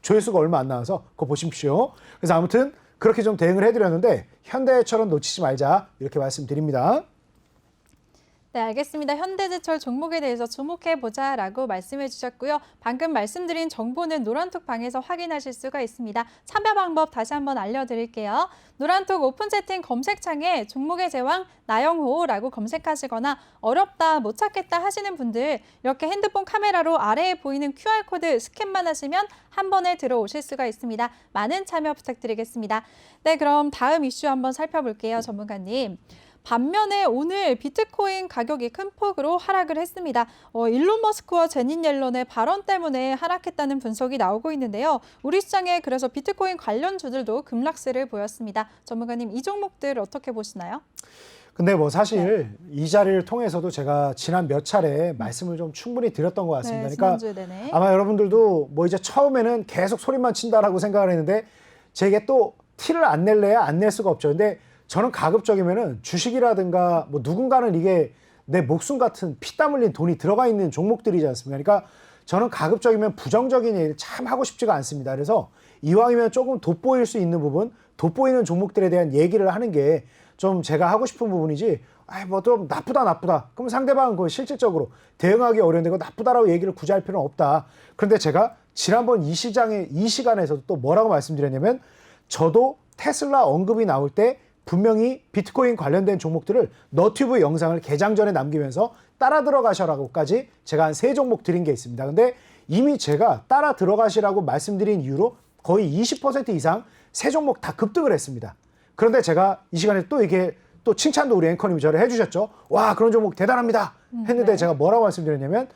Speaker 2: 조회수가 얼마 안 나와서 그거 보십시오. 그래서 아무튼 그렇게 좀 대응을 해드렸는데 현대해처럼 놓치지 말자 이렇게 말씀드립니다.
Speaker 1: 네, 알겠습니다. 현대제철 종목에 대해서 주목해보자라고 말씀해 주셨고요. 방금 말씀드린 정보는 노란톡 방에서 확인하실 수가 있습니다. 참여 방법 다시 한번 알려드릴게요. 노란톡 오픈 채팅 검색창에 종목의 제왕 나영호라고 검색하시거나 어렵다, 못 찾겠다 하시는 분들 이렇게 핸드폰 카메라로 아래에 보이는 QR코드 스캔만 하시면 한 번에 들어오실 수가 있습니다. 많은 참여 부탁드리겠습니다. 네, 그럼 다음 이슈 한번 살펴볼게요, 전문가님. 반면에 오늘 비트코인 가격이 큰 폭으로 하락을 했습니다. 일론 머스크와 제닛 옐런의 발언 때문에 하락했다는 분석이 나오고 있는데요. 우리 시장에 그래서 비트코인 관련주들도 급락세를 보였습니다. 전문가님, 이 종목들 어떻게 보시나요?
Speaker 2: 근데 뭐 사실 이 자리를 통해서도 제가 지난 몇 차례 말씀을 좀 충분히 드렸던 것 같습니다.
Speaker 1: 네,
Speaker 2: 그러니까
Speaker 1: 지난주에 내내.
Speaker 2: 아마 여러분들도 뭐 이제 처음에는 계속 소리만 친다라고 생각을 했는데 제게 또 티를 안 낼래야 안 낼 수가 없죠. 근데 저는 가급적이면은 주식이라든가 뭐 누군가는 이게 내 목숨 같은 피땀 흘린 돈이 들어가 있는 종목들이지 않습니까? 그러니까 저는 가급적이면 부정적인 얘기를 참 하고 싶지가 않습니다. 그래서 이왕이면 조금 돋보일 수 있는 부분, 돋보이는 종목들에 대한 얘기를 하는 게 좀 제가 하고 싶은 부분이지, 뭐 좀 나쁘다. 그럼 상대방은 그 실질적으로 대응하기 어려운데 그 나쁘다라고 얘기를 굳이 할 필요는 없다. 그런데 제가 지난번 이 시간에서도 또 뭐라고 말씀드렸냐면 저도 테슬라 언급이 나올 때 분명히 비트코인 관련된 종목들을 너튜브 영상을 개장 전에 남기면서 따라 들어가셔라고까지 제가 한 3종목 드린 게 있습니다. 근데 이미 제가 따라 들어가시라고 말씀드린 이후로 거의 20% 이상 3종목 다 급등을 했습니다. 그런데 제가 이 시간에 또 이게 또 칭찬도 우리 앵커님이 저를 해주셨죠. 와, 그런 종목 대단합니다. 했는데
Speaker 1: 네.
Speaker 2: 제가 뭐라고 말씀드렸냐면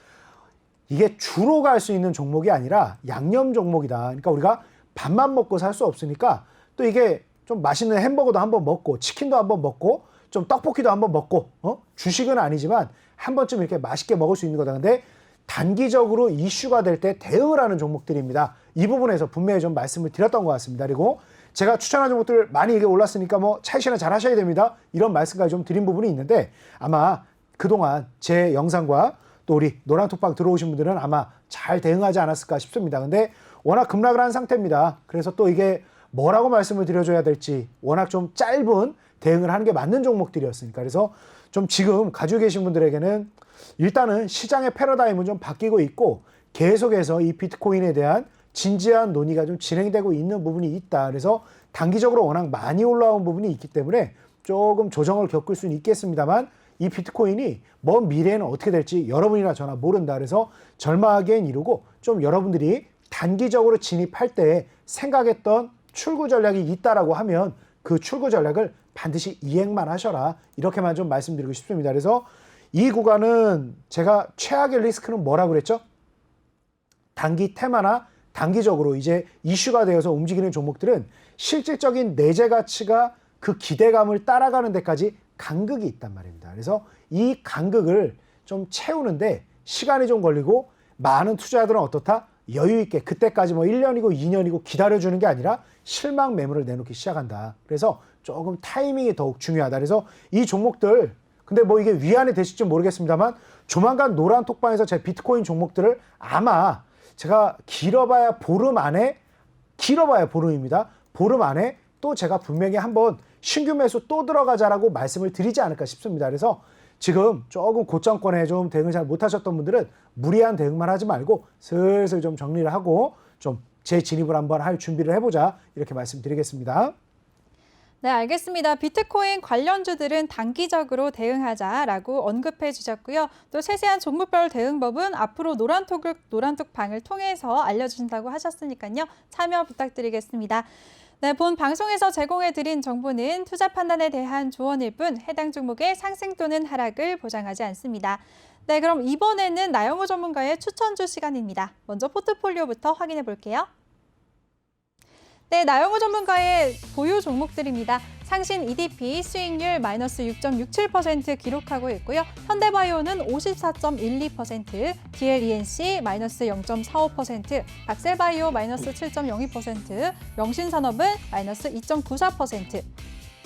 Speaker 2: 이게 주로 갈 수 있는 종목이 아니라 양념 종목이다. 그러니까 우리가 밥만 먹고 살 수 없으니까 또 이게 좀 맛있는 햄버거도 한번 먹고 치킨도 한번 먹고 좀 떡볶이도 한번 먹고 주식은 아니지만 한 번쯤 이렇게 맛있게 먹을 수 있는 거다. 근데 단기적으로 이슈가 될 때 대응을 하는 종목들입니다. 이 부분에서 분명히 좀 말씀을 드렸던 것 같습니다. 그리고 제가 추천한 종목들 많이 이게 올랐으니까 뭐 차익 실현 잘 하셔야 됩니다. 이런 말씀까지 좀 드린 부분이 있는데 아마 그동안 제 영상과 또 우리 노란톡방 들어오신 분들은 아마 잘 대응하지 않았을까 싶습니다. 근데 워낙 급락을 한 상태입니다. 그래서 또 이게 뭐라고 말씀을 드려줘야 될지 워낙 좀 짧은 대응을 하는 게 맞는 종목들이었으니까 그래서 좀 지금 가지고 계신 분들에게는 일단은 시장의 패러다임은 좀 바뀌고 있고 계속해서 이 비트코인에 대한 진지한 논의가 좀 진행되고 있는 부분이 있다. 그래서 단기적으로 워낙 많이 올라온 부분이 있기 때문에 조금 조정을 겪을 수는 있겠습니다만 이 비트코인이 먼 미래에는 어떻게 될지 여러분이나 저나 모른다. 그래서 절망하기엔 이르고 좀 여러분들이 단기적으로 진입할 때 생각했던 출구 전략이 있다라고 하면 그 출구 전략을 반드시 이행만 하셔라. 이렇게만 좀 말씀드리고 싶습니다. 그래서 이 구간은 제가 최악의 리스크는 뭐라고 그랬죠? 단기 테마나 단기적으로 이제 이슈가 되어서 움직이는 종목들은 실질적인 내재 가치가 그 기대감을 따라가는 데까지 간극이 있단 말입니다. 그래서 이 간극을 좀 채우는데 시간이 좀 걸리고 많은 투자자들은 어떻다? 여유 있게 그때까지 뭐 1년이고 2년이고 기다려주는 게 아니라 실망 매물을 내놓기 시작한다. 그래서 조금 타이밍이 더욱 중요하다. 그래서 이 종목들 근데 뭐 이게 위안이 되실지 모르겠습니다만 조만간 노란 톡방에서 제 비트코인 종목들을 아마 제가 길어봐야 보름입니다. 보름 안에 또 제가 분명히 한번 신규 매수 또 들어가자라고 말씀을 드리지 않을까 싶습니다. 그래서 지금 조금 고점권에 좀 대응을 잘 못하셨던 분들은 무리한 대응만 하지 말고 슬슬 좀 정리를 하고 좀 재진입을 한번 할 준비를 해보자 이렇게 말씀드리겠습니다.
Speaker 1: 네, 알겠습니다. 비트코인 관련주들은 단기적으로 대응하자라고 언급해 주셨고요. 또 세세한 종목별 대응법은 앞으로 노란톡방을 통해서 알려주신다고 하셨으니까요. 참여 부탁드리겠습니다. 네, 본 방송에서 제공해드린 정보는 투자 판단에 대한 조언일 뿐 해당 종목의 상승 또는 하락을 보장하지 않습니다. 네, 그럼 이번에는 나영호 전문가의 추천주 시간입니다. 먼저 포트폴리오부터 확인해 볼게요. 네, 나영호 전문가의 보유 종목들입니다. 상신 EDP 수익률 마이너스 6.67% 기록하고 있고요. 현대바이오는 54.12%, DLENC 마이너스 0.45%, 박셀바이오 마이너스 7.02%, 명신산업은 마이너스 2.94%.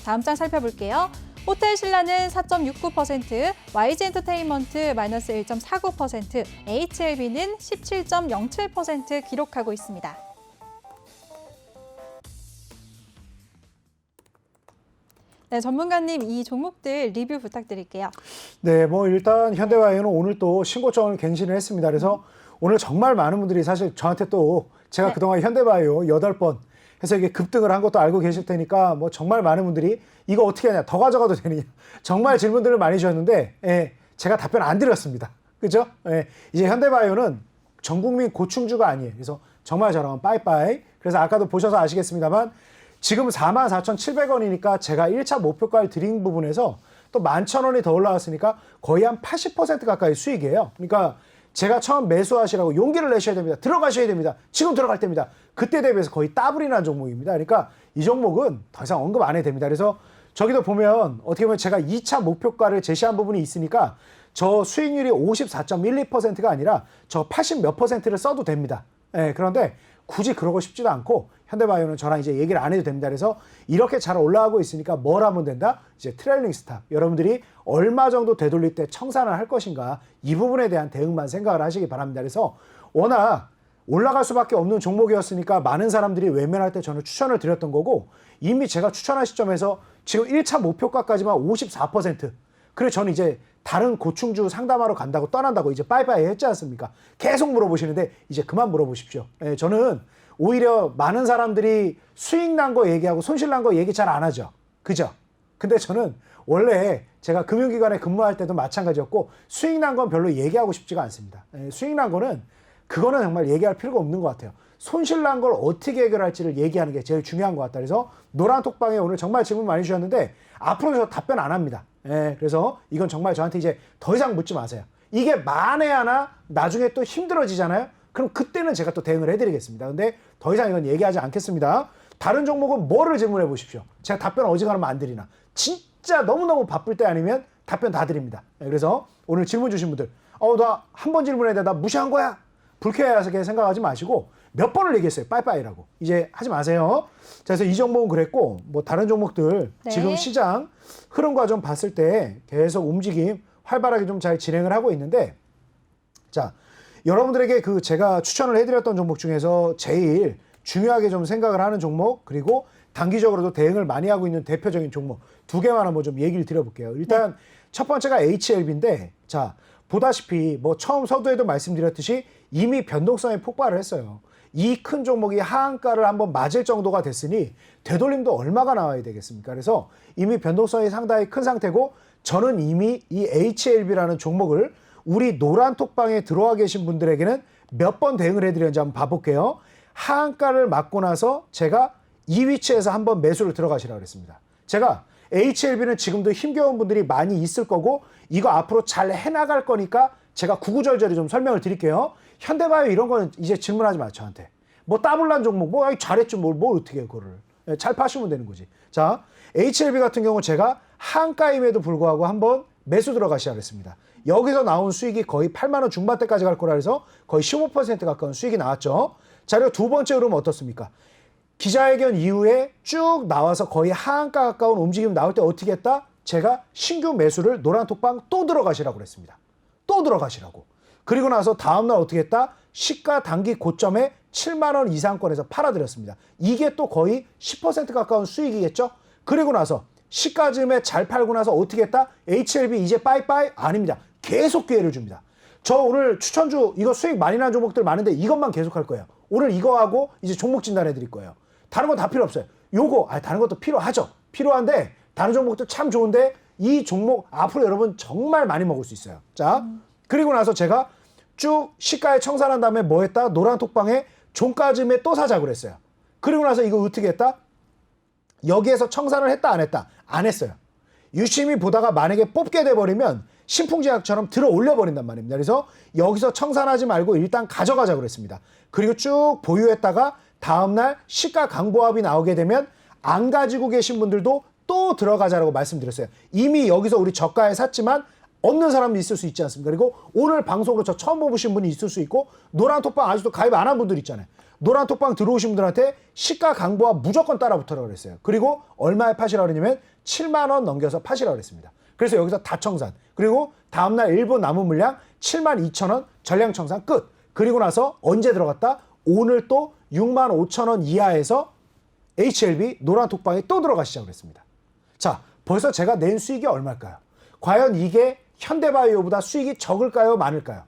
Speaker 1: 다음 장 살펴볼게요. 호텔신라는 4.69%, YG엔터테인먼트 마이너스 1.49%, HLB는 17.07% 기록하고 있습니다. 네, 전문가님 이 종목들 리뷰 부탁드릴게요.
Speaker 2: 네, 뭐 일단 현대바이오는 오늘 또 신고점을 갱신을 했습니다. 그래서 오늘 정말 많은 분들이 사실 저한테 또 제가
Speaker 1: 네.
Speaker 2: 그동안 현대바이오 8번 해서 이게 급등을 한 것도 알고 계실 테니까 뭐 정말 많은 분들이 이거 어떻게 하냐, 더 가져가도 되느냐 정말 질문들을 많이 주셨는데 제가 답변 안 드렸습니다. 그죠? 이제 현대바이오는 전 국민 고충주가 아니에요. 그래서 정말 저랑 빠이빠이. 그래서 아까도 보셔서 아시겠습니다만 지금 44,700원이니까 제가 1차 목표가를 드린 부분에서 또 11,000원이 더 올라왔으니까 거의 한 80% 가까이 수익이에요. 그러니까 제가 처음 매수하시라고 용기를 내셔야 됩니다. 들어가셔야 됩니다. 지금 들어갈 때입니다. 그때 대비해서 거의 더블이 난 종목입니다. 그러니까 이 종목은 더 이상 언급 안 해도 됩니다. 그래서 저기도 보면 어떻게 보면 제가 2차 목표가를 제시한 부분이 있으니까 저 수익률이 54.12%가 아니라 저 80 몇 %를 써도 됩니다. 그런데 굳이 그러고 싶지도 않고 현대바이오는 저랑 이제 얘기를 안 해도 됩니다. 그래서 이렇게 잘 올라가고 있으니까 뭘 하면 된다? 이제 트레일링 스탑. 여러분들이 얼마 정도 되돌릴 때 청산을 할 것인가 이 부분에 대한 대응만 생각을 하시기 바랍니다. 그래서 워낙 올라갈 수밖에 없는 종목이었으니까 많은 사람들이 외면할 때 저는 추천을 드렸던 거고 이미 제가 추천한 시점에서 지금 1차 목표가까지만 54%. 그래서 저는 이제 다른 고충주 상담하러 간다고 떠난다고 이제 빠이빠이 했지 않습니까? 계속 물어보시는데 이제 그만 물어보십시오. 저는 오히려 많은 사람들이 수익 난 거 얘기하고 손실 난 거 얘기 잘 안 하죠. 그죠? 근데 저는 원래 제가 금융기관에 근무할 때도 마찬가지였고 수익 난 건 별로 얘기하고 싶지가 않습니다. 수익 난 거는 그거는 정말 얘기할 필요가 없는 것 같아요. 손실 난 걸 어떻게 해결할지를 얘기하는 게 제일 중요한 것 같다. 그래서 노란톡방에 오늘 정말 질문 많이 주셨는데 앞으로 저 답변 안 합니다. 그래서 이건 정말 저한테 이제 더 이상 묻지 마세요. 이게 만에 하나 나중에 또 힘들어지잖아요. 그럼 그때는 제가 또 대응을 해드리겠습니다. 근데 더 이상 이건 얘기하지 않겠습니다. 다른 종목은 뭐를 질문해 보십시오. 제가 답변 어지간하면 안 드리나. 진짜 너무너무 바쁠 때 아니면 답변 다 드립니다. 그래서 오늘 질문 주신 분들 나 한 번 질문해야 돼. 나 무시한 거야. 불쾌하게 생각하지 마시고 몇 번을 얘기했어요. 빠이빠이라고. 이제 하지 마세요. 자, 그래서 이 종목은 그랬고 뭐 다른 종목들
Speaker 1: 네.
Speaker 2: 지금 시장 흐름과 좀 봤을 때 계속 움직임 활발하게 좀 잘 진행을 하고 있는데 자, 여러분들에게 그 제가 추천을 해드렸던 종목 중에서 제일 중요하게 좀 생각을 하는 종목 그리고 단기적으로도 대응을 많이 하고 있는 대표적인 종목 두 개만 한번 좀 얘기를 드려볼게요. 일단 네. 첫 번째가 HLB인데 자 보다시피 뭐 처음 서두에도 말씀드렸듯이 이미 변동성이 폭발을 했어요. 이 큰 종목이 하한가를 한번 맞을 정도가 됐으니 되돌림도 얼마가 나와야 되겠습니까? 그래서 이미 변동성이 상당히 큰 상태고 저는 이미 이 HLB라는 종목을 우리 노란톡방에 들어와 계신 분들에게는 몇 번 대응을 해드렸는지 한번 봐볼게요. 하한가를 맞고 나서 제가 이 위치에서 한번 매수를 들어가시라고 그랬습니다. 제가 HLB는 지금도 힘겨운 분들이 많이 있을 거고 이거 앞으로 잘 해나갈 거니까 제가 구구절절히 좀 설명을 드릴게요. 현대바이오 이런 거는 이제 질문하지 마요, 저한테. 뭐 따블난 종목, 뭐 잘했죠, 뭘 어떻게 해, 그거를. 잘 파시면 되는 거지. 자, HLB 같은 경우 제가 한가임에도 불구하고 한번 매수 들어가시라 그랬습니다. 여기서 나온 수익이 거의 8만 원 중반대까지 갈 거라 해서 거의 15% 가까운 수익이 나왔죠. 자, 그리고 두 번째 흐름 어떻습니까? 기자회견 이후에 쭉 나와서 거의 하한가 가까운 움직임 나올 때 어떻게 했다? 제가 신규 매수를 노란톡방 또 들어가시라고 그랬습니다. 또 들어가시라고. 그리고 나서 다음날 어떻게 했다? 시가 단기 고점에 7만 원 이상권에서 팔아드렸습니다. 이게 또 거의 10% 가까운 수익이겠죠? 그리고 나서 시가쯤에 잘 팔고 나서 어떻게 했다? HLB 이제 빠이빠이? 아닙니다. 계속 기회를 줍니다. 저 오늘 추천주 이거 수익 많이 난 종목들 많은데 이것만 계속 할 거예요. 오늘 이거 하고 이제 종목 진단해 드릴 거예요. 다른 건 다 필요 없어요. 요거 다른 것도 필요하죠. 필요한데 다른 종목도 참 좋은데 이 종목 앞으로 여러분 정말 많이 먹을 수 있어요. 자, 그리고 나서 제가 쭉 시가에 청산한 다음에 뭐 했다? 노란톡방에 종가쯤에 또 사자고 그랬어요. 그리고 나서 이거 어떻게 했다? 여기에서 청산을 했다 안 했다? 안 했어요. 유심히 보다가 만약에 뽑게 돼버리면 신풍제약처럼 들어 올려버린단 말입니다. 그래서 여기서 청산하지 말고 일단 가져가자 그랬습니다. 그리고 쭉 보유했다가 다음날 시가 강보합이 나오게 되면 안 가지고 계신 분들도 또 들어가자라고 말씀드렸어요. 이미 여기서 우리 저가에 샀지만 없는 사람도 있을 수 있지 않습니까? 그리고 오늘 방송으로 저 처음 보신 분이 있을 수 있고 노란톡방 아직도 가입 안 한 분들 있잖아요. 노란톡방 들어오신 분들한테 시가 강보합 무조건 따라 붙으라고 그랬어요. 그리고 얼마에 파시라고 그랬냐면 7만 원 넘겨서 파시라고 그랬습니다. 그래서 여기서 다 청산. 그리고 다음날 일부 남은 물량 7만 2천 원 전량 청산 끝. 그리고 나서 언제 들어갔다? 오늘 또 6만 5천 원 이하에서 HLB 노란톡방에 또 들어가기 시작했습니다. 자, 벌써 제가 낸 수익이 얼마일까요? 과연 이게 현대바이오보다 수익이 적을까요? 많을까요?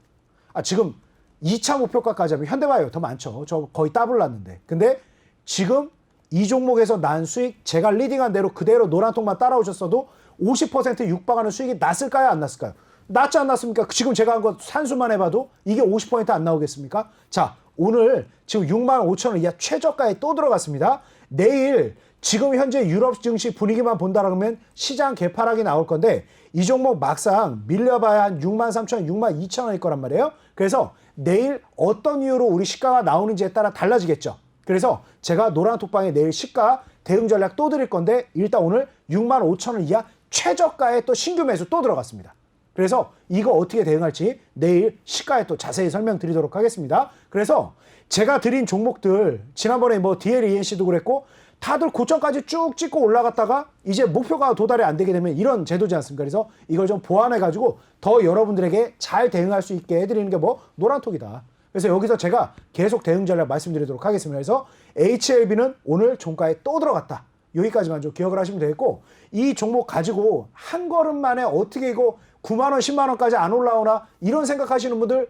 Speaker 2: 지금 2차 목표가까지 하면 현대바이오 더 많죠. 저 거의 더블 났는데. 근데 지금 이 종목에서 난 수익 제가 리딩한 대로 그대로 노란통만 따라오셨어도 50% 육박하는 수익이 났을까요? 안 났을까요? 났지 않났습니까? 지금 제가 한 거 산수만 해봐도 이게 50% 안 나오겠습니까? 자, 오늘 지금 6만 5천 원 이하 최저가에 또 들어갔습니다. 내일 지금 현재 유럽 증시 분위기만 본다 그러면 시장 개파락이 나올 건데 이 종목 막상 밀려봐야 한 6만 3천 원, 6만 2천 원일 거란 말이에요. 그래서 내일 어떤 이유로 우리 시가가 나오는지에 따라 달라지겠죠. 그래서 제가 노란톡방에 내일 시가 대응 전략 또 드릴 건데 일단 오늘 6만 5천 원 이하 최저가에 또 신규 매수 또 들어갔습니다. 그래서 이거 어떻게 대응할지 내일 시가에 또 자세히 설명드리도록 하겠습니다. 그래서 제가 드린 종목들 지난번에 뭐 DLENC도 그랬고 다들 고점까지 쭉 찍고 올라갔다가 이제 목표가 도달이 안 되게 되면 이런 제도지 않습니까? 그래서 이걸 좀 보완해가지고 더 여러분들에게 잘 대응할 수 있게 해드리는 게 뭐 노란톡이다. 그래서 여기서 제가 계속 대응 전략 말씀드리도록 하겠습니다. 그래서 HLB는 오늘 종가에 또 들어갔다. 여기까지만 좀 기억을 하시면 되겠고 이 종목 가지고 한 걸음 만에 어떻게 이거 9만 원, 10만 원까지 안 올라오나 이런 생각하시는 분들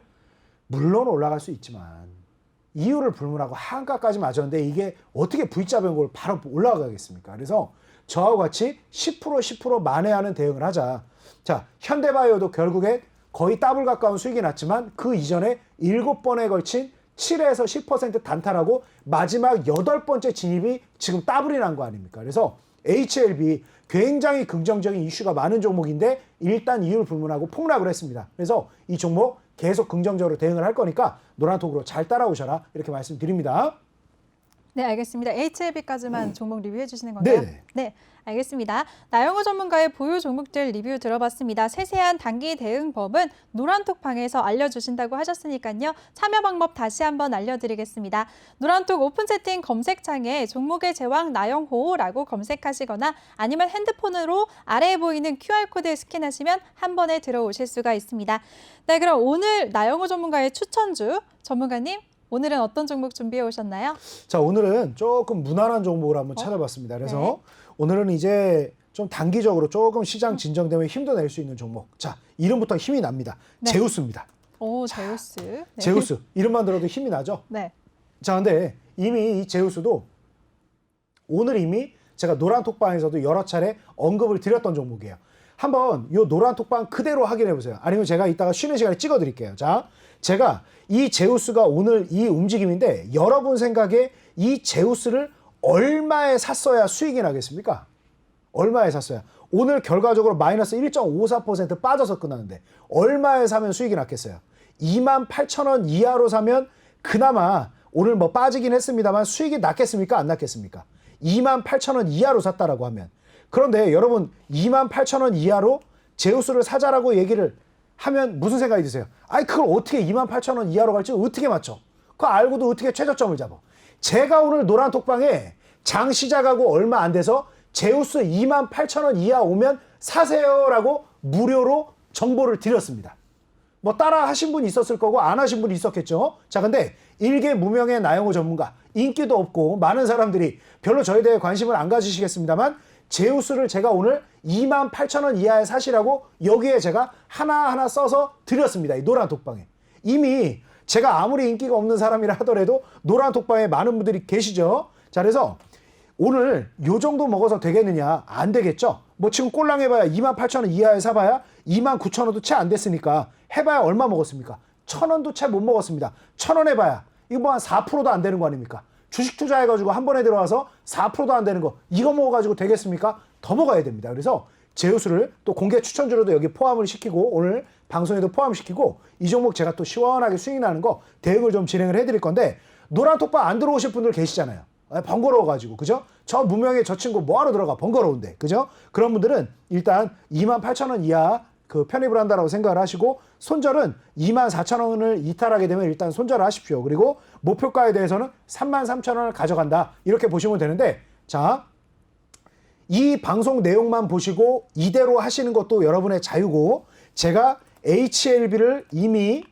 Speaker 2: 물론 올라갈 수 있지만 이유를 불문하고 하한가까지 맞았는데 이게 어떻게 V자 변곡을 바로 올라가겠습니까? 그래서 저하고 같이 10% 만회하는 대응을 하자. 자, 현대바이오도 결국에 거의 더블 가까운 수익이 났지만 그 이전에 7번에 걸친 7에서 10% 단타라고 마지막 8번째 진입이 지금 더블이 난 거 아닙니까? 그래서 HLB 굉장히 긍정적인 이슈가 많은 종목인데 일단 이유를 불문하고 폭락을 했습니다. 그래서 이 종목 계속 긍정적으로 대응을 할 거니까 노란톡으로 잘 따라오셔라 이렇게 말씀드립니다.
Speaker 1: 네, 알겠습니다. HLB까지만 종목 리뷰해 주시는 건가요?
Speaker 2: 네.
Speaker 1: 네, 알겠습니다. 나영호 전문가의 보유 종목들 리뷰 들어봤습니다. 세세한 단기 대응법은 노란톡방에서 알려주신다고 하셨으니까요. 참여 방법 다시 한번 알려드리겠습니다. 노란톡 오픈 채팅 검색창에 종목의 제왕 나영호라고 검색하시거나 아니면 핸드폰으로 아래에 보이는 QR코드 스캔하시면 한 번에 들어오실 수가 있습니다. 네, 그럼 오늘 나영호 전문가의 추천주 전문가님 오늘은 어떤 종목 준비해 오셨나요?
Speaker 2: 자, 오늘은 조금 무난한 종목을 한번 찾아봤습니다. 그래서
Speaker 1: 네.
Speaker 2: 오늘은 이제 좀 단기적으로 조금 시장 진정되면 힘도 낼 수 있는 종목. 자, 이름부터 힘이 납니다.
Speaker 1: 네.
Speaker 2: 제우스입니다.
Speaker 1: 오, 제우스. 네.
Speaker 2: 제우스. 이름만 들어도 힘이 나죠?
Speaker 1: 네.
Speaker 2: 자, 근데 이미 이 제우스도 오늘 이미 제가 노란톡방에서도 여러 차례 언급을 드렸던 종목이에요. 한번 이 노란톡방 그대로 확인해 보세요. 아니면 제가 이따가 쉬는 시간에 찍어 드릴게요. 자, 제가 이 제우스가 오늘 이 움직임인데 여러분 생각에 이 제우스를 얼마에 샀어야 수익이 나겠습니까? 얼마에 샀어야? 오늘 결과적으로 마이너스 1.54% 빠져서 끝나는데 얼마에 사면 수익이 났겠어요? 28,000원 이하로 사면 그나마 오늘 뭐 빠지긴 했습니다만 수익이 났겠습니까? 안 났겠습니까? 28,000원 이하로 샀다라고 하면. 그런데 여러분 28,000원 이하로 제우스를 사자라고 얘기를 하면 무슨 생각이 드세요? 아니 그걸 어떻게 28,000원 이하로 갈지 어떻게 맞춰? 그거 알고도 어떻게 최저점을 잡아? 제가 오늘 노란톡방에 장 시작하고 얼마 안 돼서 제우스 28,000원 이하 오면 사세요라고 무료로 정보를 드렸습니다. 뭐 따라 하신 분이 있었을 거고 안 하신 분이 있었겠죠. 자, 근데 일개 무명의 나영호 전문가, 인기도 없고 많은 사람들이 별로 저에 대해 관심을 안 가지시겠습니다만 제우스를 제가 오늘 28,000원 이하에 사시라고 여기에 제가 하나하나 써서 드렸습니다. 이 노란톡방에. 이미 제가 아무리 인기가 없는 사람이라 하더라도 노란톡방에 많은 분들이 계시죠. 자, 그래서 오늘 요 정도 먹어서 되겠느냐? 안 되겠죠? 뭐 지금 꼴랑 해봐야 28,000원 이하에 사봐야 29,000원도 채 안 됐으니까 해봐야 얼마 먹었습니까? 1,000원도 채 못 먹었습니다. 1,000원 해봐야 이거 뭐 한 4%도 안 되는 거 아닙니까? 주식 투자해가지고 한 번에 들어와서 4%도 안 되는 거 이거 먹어가지고 되겠습니까? 더 먹어야 됩니다. 그래서 제우스를 또 공개 추천주로도 여기 포함을 시키고 오늘 방송에도 포함시키고 이 종목 제가 또 시원하게 수익 나는 거 대응을 좀 진행을 해드릴 건데 노란톡방 안 들어오실 분들 계시잖아요. 번거로워가지고 그죠? 저 무명의 저 친구 뭐하러 들어가 번거로운데 그죠? 그런 분들은 일단 28,000원 이하 그 편입을 한다라고 생각을 하시고 손절은 24,000원을 이탈하게 되면 일단 손절을 하십시오. 그리고 목표가에 대해서는 33,000원을 가져간다 이렇게 보시면 되는데 자, 이 방송 내용만 보시고 이대로 하시는 것도 여러분의 자유고 제가 HLB를 이미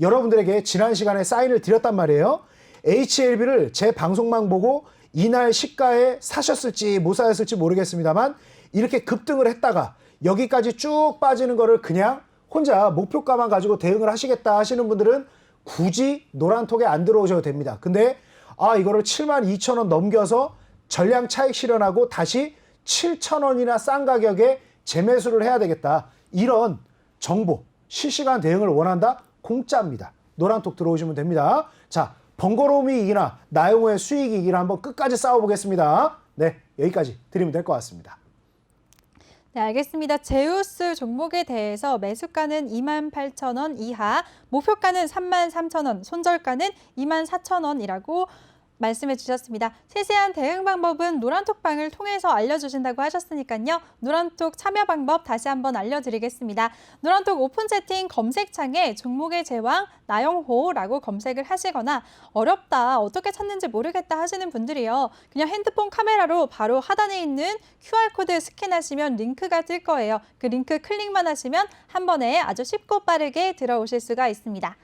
Speaker 2: 여러분들에게 지난 시간에 사인을 드렸단 말이에요. HLB를 제 방송만 보고 이날 시가에 사셨을지 못 사셨을지 모르겠습니다만 이렇게 급등을 했다가 여기까지 쭉 빠지는 거를 그냥 혼자 목표가만 가지고 대응을 하시겠다 하시는 분들은 굳이 노란톡에 안 들어오셔도 됩니다. 근데 이거를 72,000원 넘겨서 전량 차익 실현하고 다시 7,000원이나 싼 가격에 재매수를 해야 되겠다. 이런 정보, 실시간 대응을 원한다? 공짜입니다. 노란톡 들어오시면 됩니다. 자, 번거로움이 이기나 나영호의 수익이 이기나 한번 끝까지 싸워보겠습니다. 네, 여기까지 드리면 될 것 같습니다.
Speaker 1: 네, 알겠습니다. 제우스 종목에 대해서 매수가는 28,000원 이하, 목표가는 33,000원, 손절가는 24,000원이라고 말씀해 주셨습니다. 세세한 대응 방법은 노란톡방을 통해서 알려주신다고 하셨으니까요. 노란톡 참여 방법 다시 한번 알려드리겠습니다. 노란톡 오픈 채팅 검색창에 종목의 제왕 나영호라고 검색을 하시거나 어렵다, 어떻게 찾는지 모르겠다 하시는 분들이요. 그냥 핸드폰 카메라로 바로 하단에 있는 QR코드 스캔하시면 링크가 뜰 거예요. 그 링크 클릭만 하시면 한 번에 아주 쉽고 빠르게 들어오실 수가 있습니다.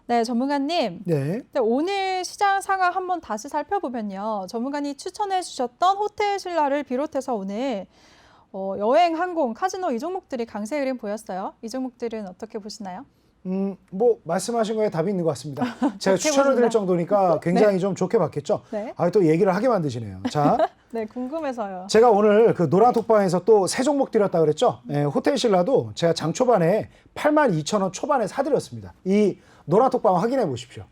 Speaker 1: 네, 전문가님.
Speaker 2: 네.
Speaker 1: 오늘 시장 상황 한번 다시 살펴보면요. 전문가님 추천해 주셨던 호텔 신라를 비롯해서 오늘 여행, 항공, 카지노 이 종목들이 강세 흐름 보였어요. 이 종목들은 어떻게 보시나요?
Speaker 2: 뭐 말씀하신 거에 답이 있는 것 같습니다. 제가 추천을 드릴 정도니까 굉장히
Speaker 1: 네.
Speaker 2: 좀 좋게 봤겠죠.
Speaker 1: 네.
Speaker 2: 또 얘기를 하게 만드시네요. 자,
Speaker 1: 네, 궁금해서요.
Speaker 2: 제가 오늘 그 노란톡방에서 또 세 종목 드렸다 그랬죠. 호텔 신라도 제가 장 초반에 82,000원 초반에 사드렸습니다. 이 노란톡방 확인해 보십시오.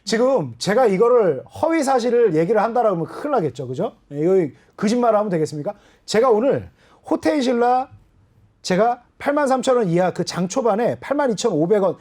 Speaker 2: 지금 제가 이거를 허위 사실을 얘기를 한다라고 하면 큰일 나겠죠. 그죠? 이거 거짓말을 하면 되겠습니까? 제가 오늘 호텔 신라 제가 83,000원 이하 그 장 초반에 82,500원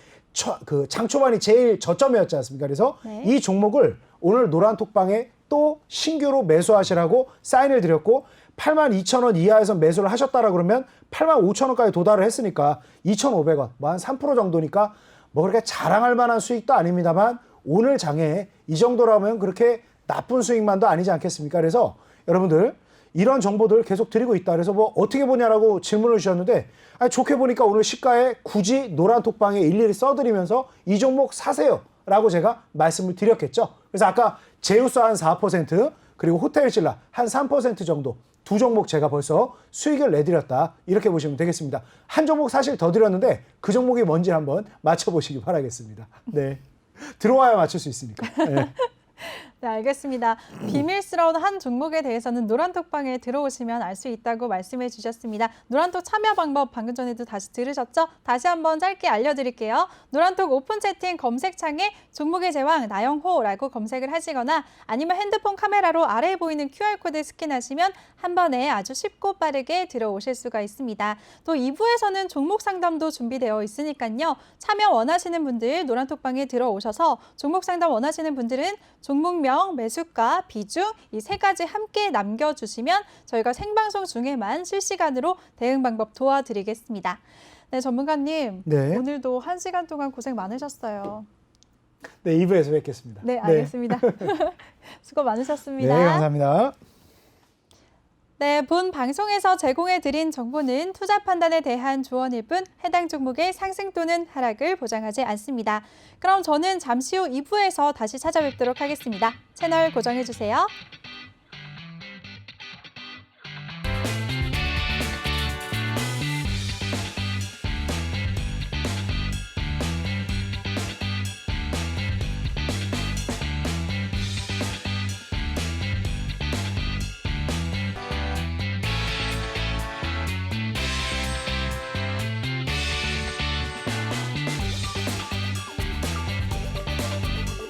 Speaker 2: 그 장 초반이 제일 저점이었지 않습니까? 그래서
Speaker 1: 네.
Speaker 2: 이 종목을 오늘 노란톡방에 또 신규로 매수하시라고 사인을 드렸고 82,000원 이하에서 매수를 하셨다라 그러면 85,000원까지 도달을 했으니까 2,500원 뭐 한 3% 정도니까 뭐 그렇게 자랑할 만한 수익도 아닙니다만 오늘 장에 이 정도라면 그렇게 나쁜 수익만도 아니지 않겠습니까? 그래서 여러분들 이런 정보들 계속 드리고 있다. 그래서 뭐 어떻게 보냐라고 질문을 주셨는데 좋게 보니까 오늘 시가에 굳이 노란톡방에 일일이 써드리면서 이 종목 사세요 라고 제가 말씀을 드렸겠죠. 그래서 아까 제우스 한 4% 그리고 호텔 신라 한 3% 정도 두 종목 제가 벌써 수익을 내드렸다. 이렇게 보시면 되겠습니다. 한 종목 사실 더 드렸는데 그 종목이 뭔지 한번 맞춰보시기 바라겠습니다. 네, 들어와야 맞출 수 있으니까. 네.
Speaker 1: 네, 알겠습니다. 비밀스러운 한 종목에 대해서는 노란톡방에 들어오시면 알 수 있다고 말씀해 주셨습니다. 노란톡 참여 방법 방금 전에도 다시 들으셨죠? 다시 한번 짧게 알려드릴게요. 노란톡 오픈 채팅 검색창에 종목의 제왕 나영호라고 검색을 하시거나 아니면 핸드폰 카메라로 아래에 보이는 QR코드 스캔하시면 한 번에 아주 쉽고 빠르게 들어오실 수가 있습니다. 또 2부에서는 종목 상담도 준비되어 있으니까요. 참여 원하시는 분들 노란톡방에 들어오셔서 종목 상담 원하시는 분들은 종목명 종목명, 매수가, 비중 이 세 가지 함께 남겨주시면 저희가 생방송 중에만 실시간으로 대응 방법 도와드리겠습니다. 네, 전문가님.
Speaker 2: 네.
Speaker 1: 오늘도 1시간 동안 고생 많으셨어요.
Speaker 2: 네, 2부에서 뵙겠습니다.
Speaker 1: 네, 알겠습니다. 수고 많으셨습니다.
Speaker 2: 네, 감사합니다.
Speaker 1: 네, 본 방송에서 제공해드린 정보는 투자 판단에 대한 조언일 뿐 해당 종목의 상승 또는 하락을 보장하지 않습니다. 그럼 저는 잠시 후 2부에서 다시 찾아뵙도록 하겠습니다. 채널 고정해주세요.